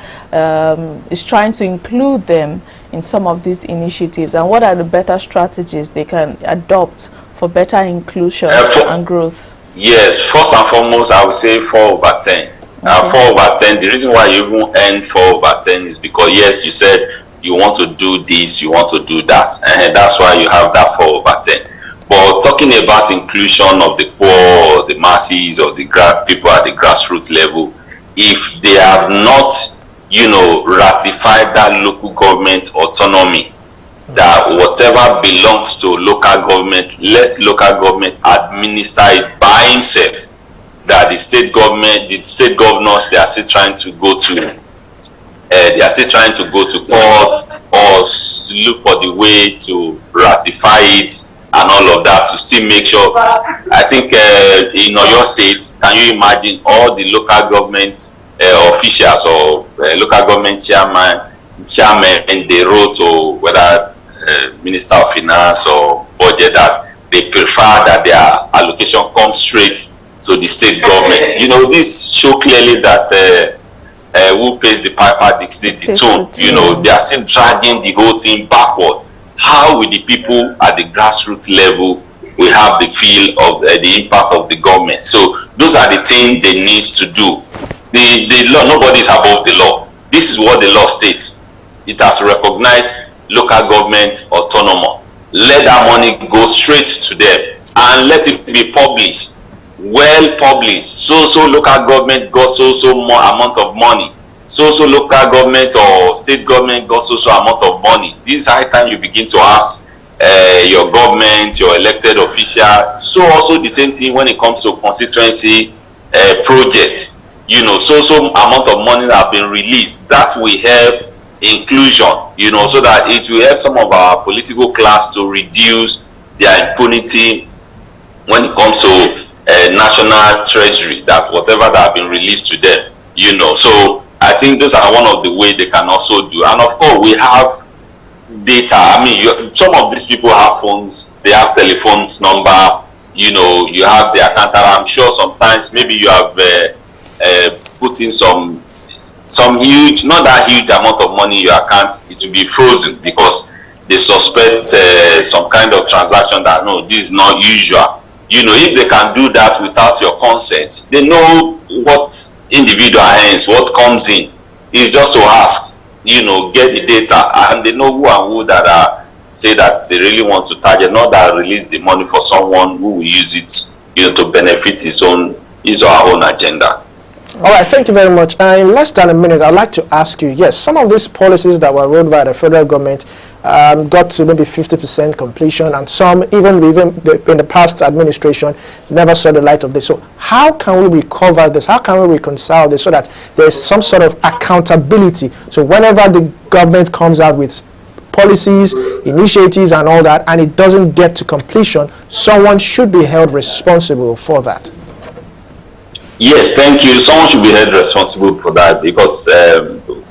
is trying to include them in some of these initiatives, and what are the better strategies they can adopt for better inclusion and growth? Yes, first and foremost, I would say 4/10. 4/10, the reason why you even earn 4/10 is because, yes, you said you want to do this, you want to do that, and that's why you have that 4/10. But talking about inclusion of the poor, the masses, or the people at the grassroots level, if they have not, you know, ratified that local government autonomy, that whatever belongs to local government, let local government administer it by himself, that the state government, the state governors, they are still trying to go to court or look for the way to ratify it and all of that to still make sure. I think in Oyo State, can you imagine all the local government officials or local government chairman, and they wrote to whether Minister of Finance or Budget that they prefer that their allocation comes straight to the state government. You know, this show clearly that who pays the piper dictates the tune. You know, they are still dragging the whole thing backward. How will the people at the grassroots level will have the feel of the impact of the government? So those are the things they need to do. The law, nobody is above the law. This is what the law states. It has recognized local government autonomy. Let that money go straight to them and let it be published. Well published. So local government got so more amount of money. So local government or state government got so amount of money. This is high time you begin to ask your government, your elected official. So also the same thing when it comes to constituency project. You know, so amount of money that have been released. That will help inclusion. You know, so that it will help some of our political class to reduce their impunity when it comes to national treasury, that whatever that have been released to them, So I think those are one of the ways they can also do. And of course, we have data. I mean, some of these people have phones, they have telephones number, you have their account. I'm sure sometimes maybe you have put in some huge, not that huge amount of money in your account, it will be frozen because they suspect some kind of transaction that, no, this is not usual. If they can do that without your consent, they know what individual ends, what comes in. It's just to ask, get the data, and they know who and who that say that they really want to target, not that release the money for someone who will use it, to benefit his or her own agenda. All right, thank you very much. In less than a minute, I'd like to ask you, yes, some of these policies that were rolled by the federal government got to maybe 50% completion, and some, even in the past administration, never saw the light of this. So how can we recover this? How can we reconcile this so that there's some sort of accountability? So whenever the government comes out with policies, initiatives, and all that, and it doesn't get to completion, someone should be held responsible for that. Yes, thank you. Someone should be held responsible for that, because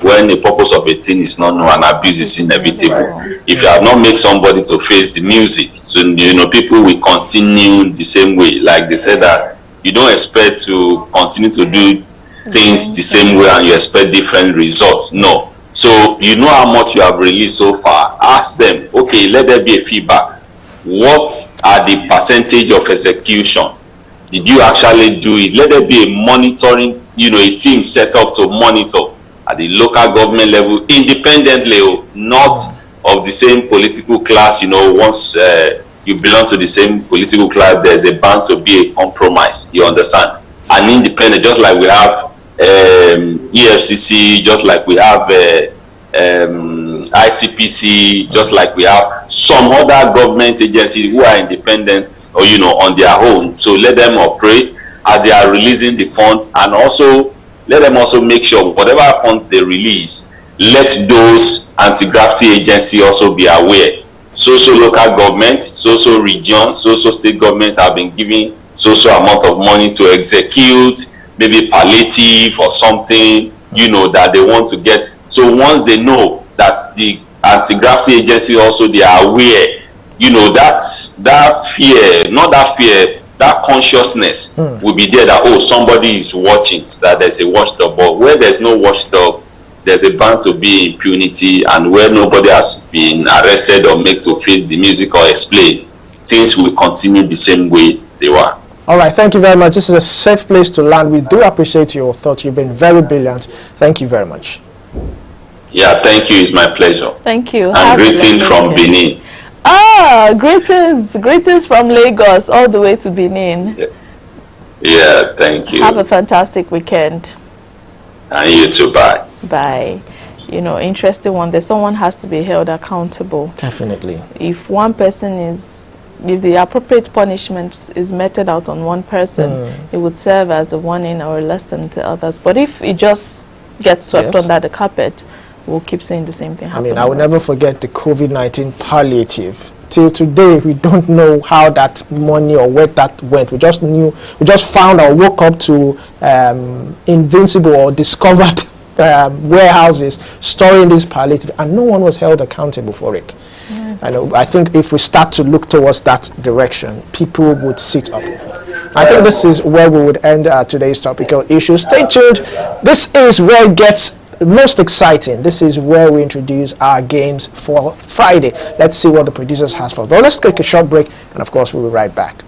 when the purpose of a thing is not known, and abuse is inevitable. If you have not made somebody to face the music, so people will continue the same way. Like they said that you don't expect to continue to do things the same way and you expect different results. No. So you know how much you have released so far. Ask them, okay, let there be a feedback. What are the percentage of execution? Did you actually do it? Let there be a monitoring, a team set up to monitor at the local government level independently, not of the same political class. Once you belong to the same political class, there's a bound to be a compromise. You understand? And independent, just like we have EFCC, just like we have ICPC, just like we have some other government agencies who are independent or on their own. So let them operate as they are releasing the fund, and also let them also make sure whatever fund they release, let those anti-graft agencies also be aware. So local government, so region, so state government have been giving so amount of money to execute maybe palliative or something, that they want to get. So once they know that the anti-graft agency also, they are aware, that fear, not that fear, that consciousness will be there that, oh, somebody is watching, that there's a watchdog. But where there's no watchdog, there's a bound to be impunity, and where nobody has been arrested or made to face the music or explain, things will continue the same way they were. All right, thank you very much. This is a safe place to land. We do appreciate your thoughts. You've been very brilliant. Thank you very much. Yeah, thank you. It's my pleasure. Thank you. And greetings from Benin. Greetings from Lagos all the way to Benin. Yeah, thank you. Have a fantastic weekend. And you too. Bye. Bye. Interesting one. Someone has to be held accountable. Definitely. If one person if the appropriate punishment is meted out on one person, it would serve as a warning or a lesson to others. But if it just gets swept under the carpet, we'll keep saying the same thing happen. I will never forget the COVID-19 palliative. Till today, we don't know how that money or where that went. We just found or woke up to invincible or discovered warehouses storing this palliative, and no one was held accountable for it. I think if we start to look towards that direction, people would sit up. I think this is where we would end today's topical issue. Stay tuned. This is where it gets most exciting. This is where we introduce our games for Friday. Let's see what the producers has for us. But let's take a short break, and of course we'll be right back.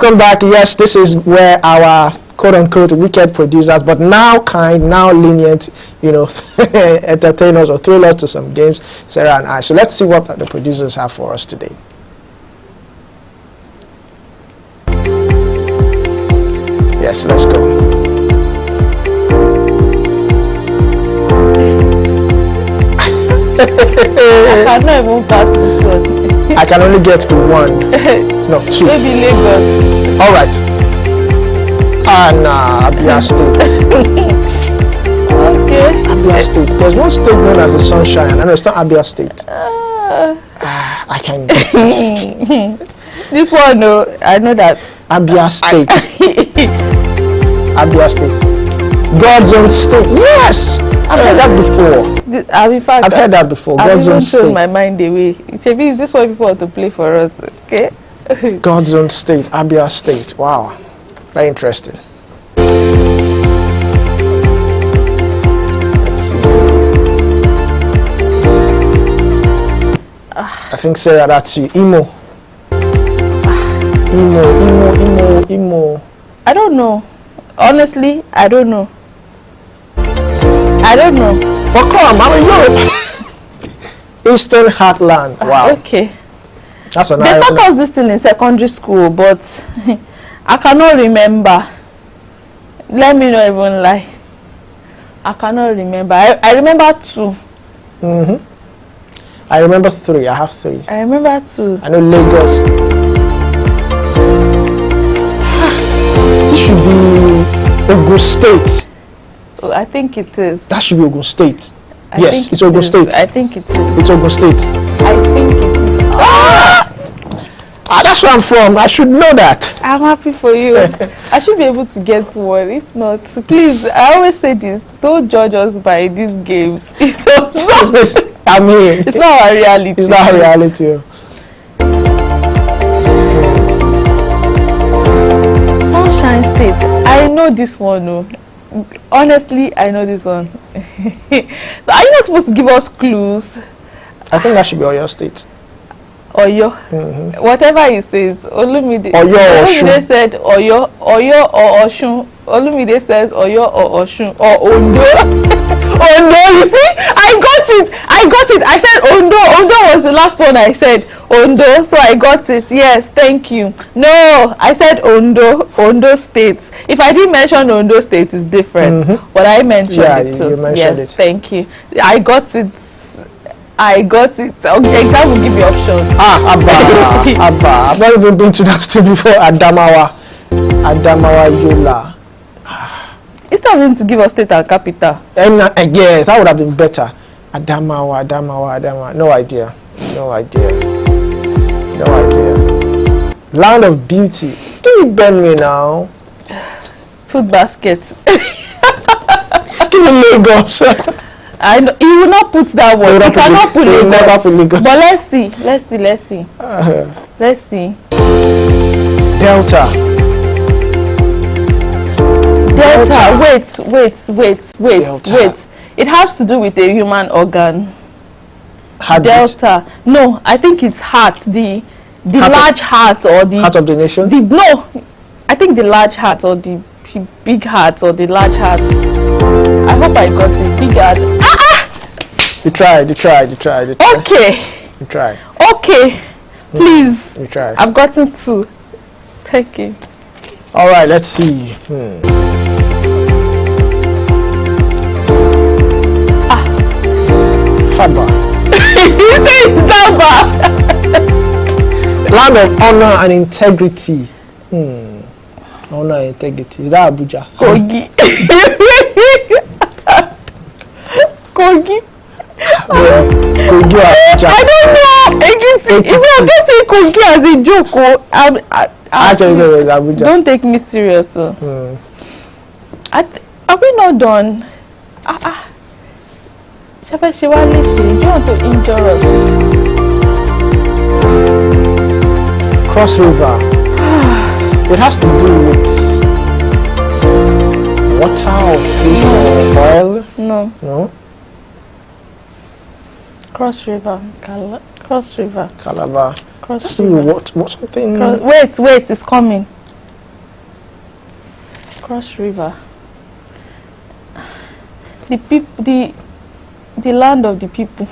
Welcome back. Yes, this is where our quote-unquote wicked producers, but now kind, now lenient, you know, entertain us or thrill us to some games, Sarah and I. So let's see what the producers have for us today. Yes, let's go. I cannot even pass this one. I can only get one. No, two. Maybe Lagos. All right. Abia State. Okay. Abia State. There's one state known as the Sunshine. I know it's not Abia State. I can. This one, no, I know that. Abia State. Abia State. God's own state. Yes, I've heard that before. I've heard that before. God's own state. My mind away. Chebi, is this what people want to play for us? Okay. God's own state. Abia State. Wow, very interesting. Let's see. I think Sarah, that's you. Imo. Imo. I don't know. Honestly, I don't know. But come, I'm in Europe. Eastern Heartland. Wow. Okay. That's an They taught us this thing in secondary school, but I cannot remember. Let me not even lie. I cannot remember. I remember two. I remember three. I have three. I remember two. I know Lagos. This should be Ogun State. Oh, I think it is. That should be Ogun State. I Yes, think it's it Ogun is. State. I think it is. It's Ogun State. I think it is. That's where I'm from. I should know that. I'm happy for you. I should be able to get one. If not, please, I always say this, don't judge us by these games. I mean, it's not our reality. It's not our reality. Sunshine State. I know this one. No. Honestly, I know this one. But are you not supposed to give us clues? I think that should be Oyo State. Oyo. Whatever he says. Olumide. Oyo or Osun. Olumide said Oyo or Osun. Olumide says Oyo or Osun or Ondo. Ondo, you see? I got it. I said Ondo. Ondo was the last one I said. Ondo, so I got it. Yes, thank you. No, I said Ondo State. If I didn't mention Ondo State, it's different. But I mentioned it. So you mentioned it. Thank you. I got it. Okay, exam will give you options. Abba. I've not even been to that state before. Adamawa Yola. Instead of them to give us state and capital. Yes, that would have been better. Adamawa. No idea. Land of beauty. Give me Benue now. Food baskets. Give me Lagos. I know, you will not put that one. You cannot put Lagos. Never put Lagos. But let's see. Let's see. Delta. Wait. It has to do with a human organ. Delta. No, I think it's heart. The large heart or the heart of the nation. No, I think the large heart or the big heart or the large heart. I hope I got it. Big heart. You tried. Okay. You tried. Okay. Please. You tried. I've gotten two. Thank you. All right. Let's see. Haba. You say Haba. Land of honor and integrity. Honor and integrity. Is that Abuja? Kogi. Kogi. Kogi or Abuja? I don't know. If you just say Kogi as a joke, actually no, it's Abuja. Don't take me serious. Are we not done? Do you want to injure us? Cross River. It has to do with water or fish or oil? No. Cross River. Calabar. Cross Just River. what something? Wait, it's coming. Cross River. The land of the people.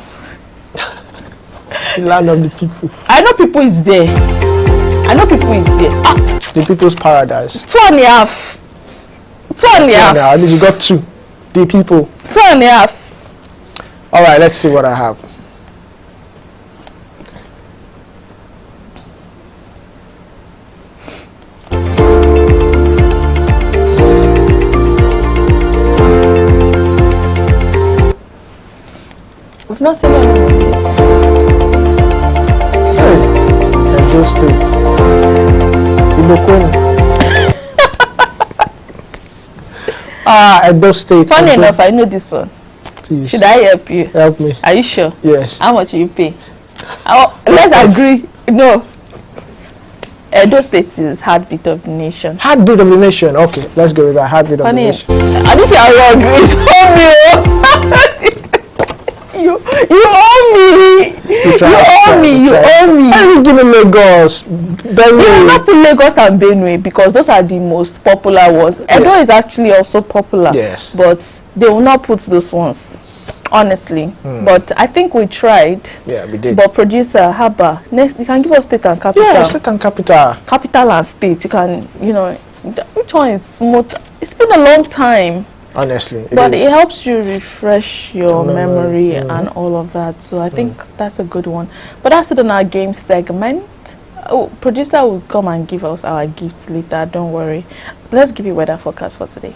The land of the people. I know people is there. The people's paradise. 2.5. 2.5. At least you got 2. The people. 2.5. All right, let's see what I have. We've not seen any. Edo State. Ibokwen. Edo State. Funny enough, I know this one. Please. Should I help you? Help me. Are you sure? Yes. How much will you pay? Let's agree. No. Edo State is heartbeat of the nation. Heartbeat of the nation. Okay, let's go with that. Heartbeat of the nation. And if you are wrong, it's on you. You owe me. You owe me. I will give me Lagos, Benue. You will not put Lagos and Benue because those are the most popular ones. Edo is actually also popular. Yes. But they will not put those ones, honestly. But I think we tried. Yeah, we did. But producer Haba, next you can give us state and capital. Yeah, state and capital. Capital and state. You can, which one is smooth? It's been a long time. Honestly, but it helps you refresh your memory and all of that. So I think that's a good one. But that's it on our game segment. Oh, producer will come and give us our gifts later. Don't worry. Let's give you weather forecast for today.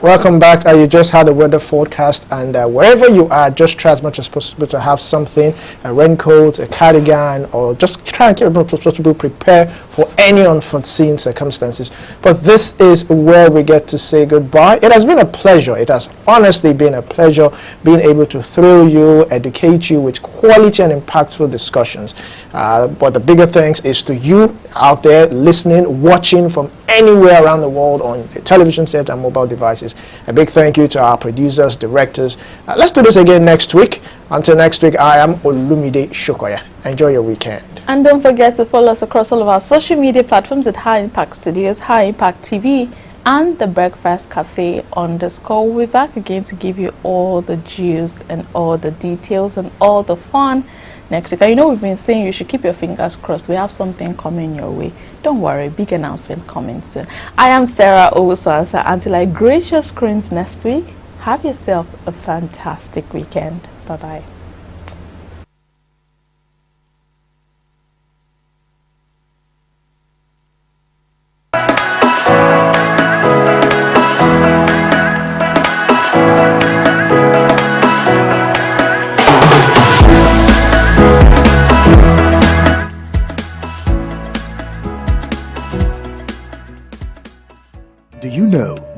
Welcome back. You just had the weather forecast, and wherever you are, just try as much as possible to have something, a raincoat, a cardigan, or just try and keep as much as possible prepared for any unforeseen circumstances. But this is where we get to say goodbye. It has been a pleasure. It has honestly been a pleasure being able to thrill you, educate you with quality and impactful discussions. But the bigger thanks is to you out there listening, watching from anywhere around the world on the television set and mobile devices. A big thank you to our producers, directors. Let's do this again next week. Until next week, I am Olumide Shokoya. Enjoy your weekend. And don't forget to follow us across all of our social media platforms at High Impact Studios, High Impact TV, and the Breakfast Cafe _. We'll be back again to give you all the juice and all the details and all the fun next week. And you know, we've been saying you should keep your fingers crossed. We have something coming your way. Don't worry, big announcement coming soon. I am Sarah Owusu. Until I grace your screens next week, have yourself a fantastic weekend. Bye-bye.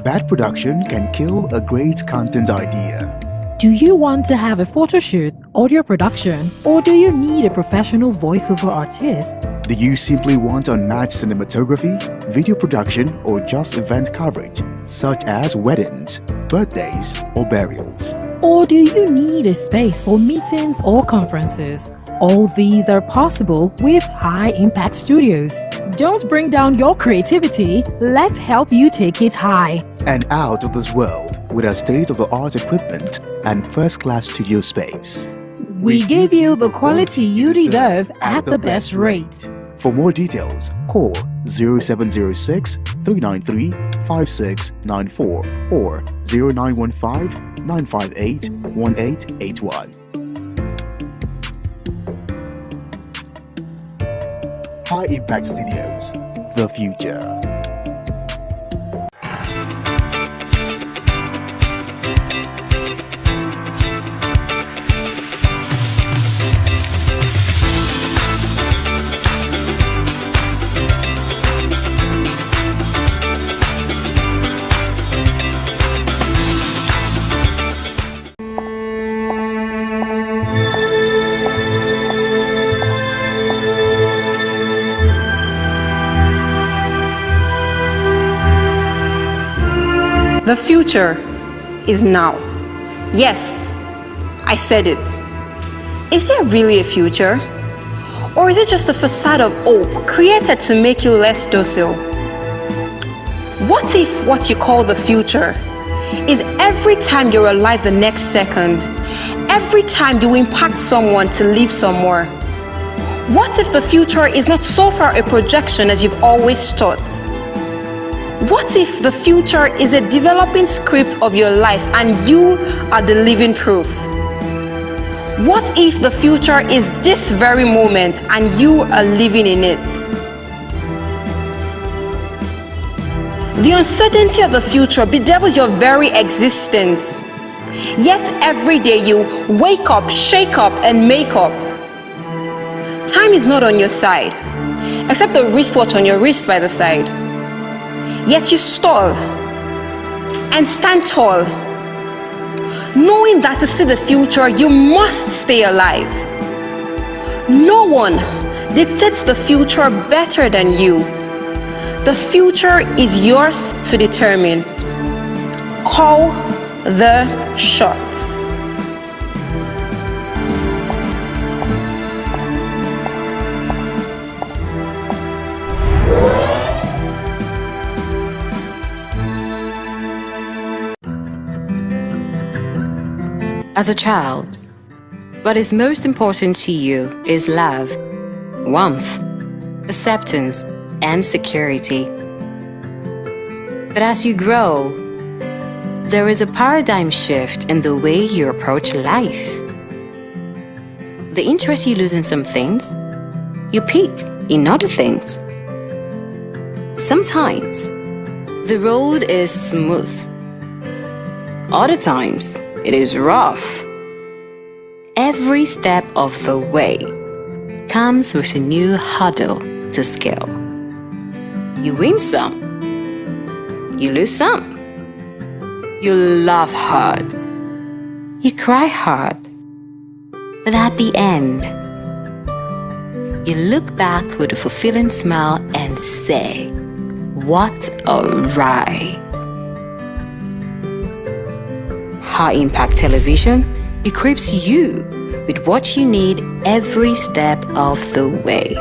bad production can kill a great content idea. Do you want to have a photo shoot, audio production, or do you need a professional voiceover artist? Do you simply want unmatched cinematography, video production, or just event coverage, such as weddings, birthdays, or burials? Or do you need a space for meetings or conferences? All these are possible with High Impact Studios. Don't bring down your creativity, let's help you take it high. And out of this world with our state-of-the-art equipment and first-class studio space. We give you the quality you deserve at the best rate. For more details, call 0706 393 5694 or 0915 958 1881. High Impact Studios, the future. The future is now. Yes, I said it. Is there really a future? Or is it just a facade of hope created to make you less docile? What if what you call the future is every time you're alive the next second, every time you impact someone to live somewhere? What if the future is not so far a projection as you've always thought? What if the future is a developing script of your life and you are the living proof? What if the future is this very moment and you are living in it? The uncertainty of the future bedevils your very existence. Yet every day you wake up, shake up, and make up. Time is not on your side, except the wristwatch on your wrist by the side. Yet you stall and stand tall, knowing that to see the future, you must stay alive. No one dictates the future better than you. The future is yours to determine. Call the shots. As a child, what is most important to you is love, warmth, acceptance, and security. But as you grow, there is a paradigm shift in the way you approach life. The interest you lose in some things, you pick in other things. Sometimes, the road is smooth. Other times, it is rough. Every step of the way comes with a new hurdle to scale. You win some, you lose some. You laugh hard, you cry hard, but at the end, you look back with a fulfilling smile and say, "What a ride." High Impact Television equips you with what you need every step of the way.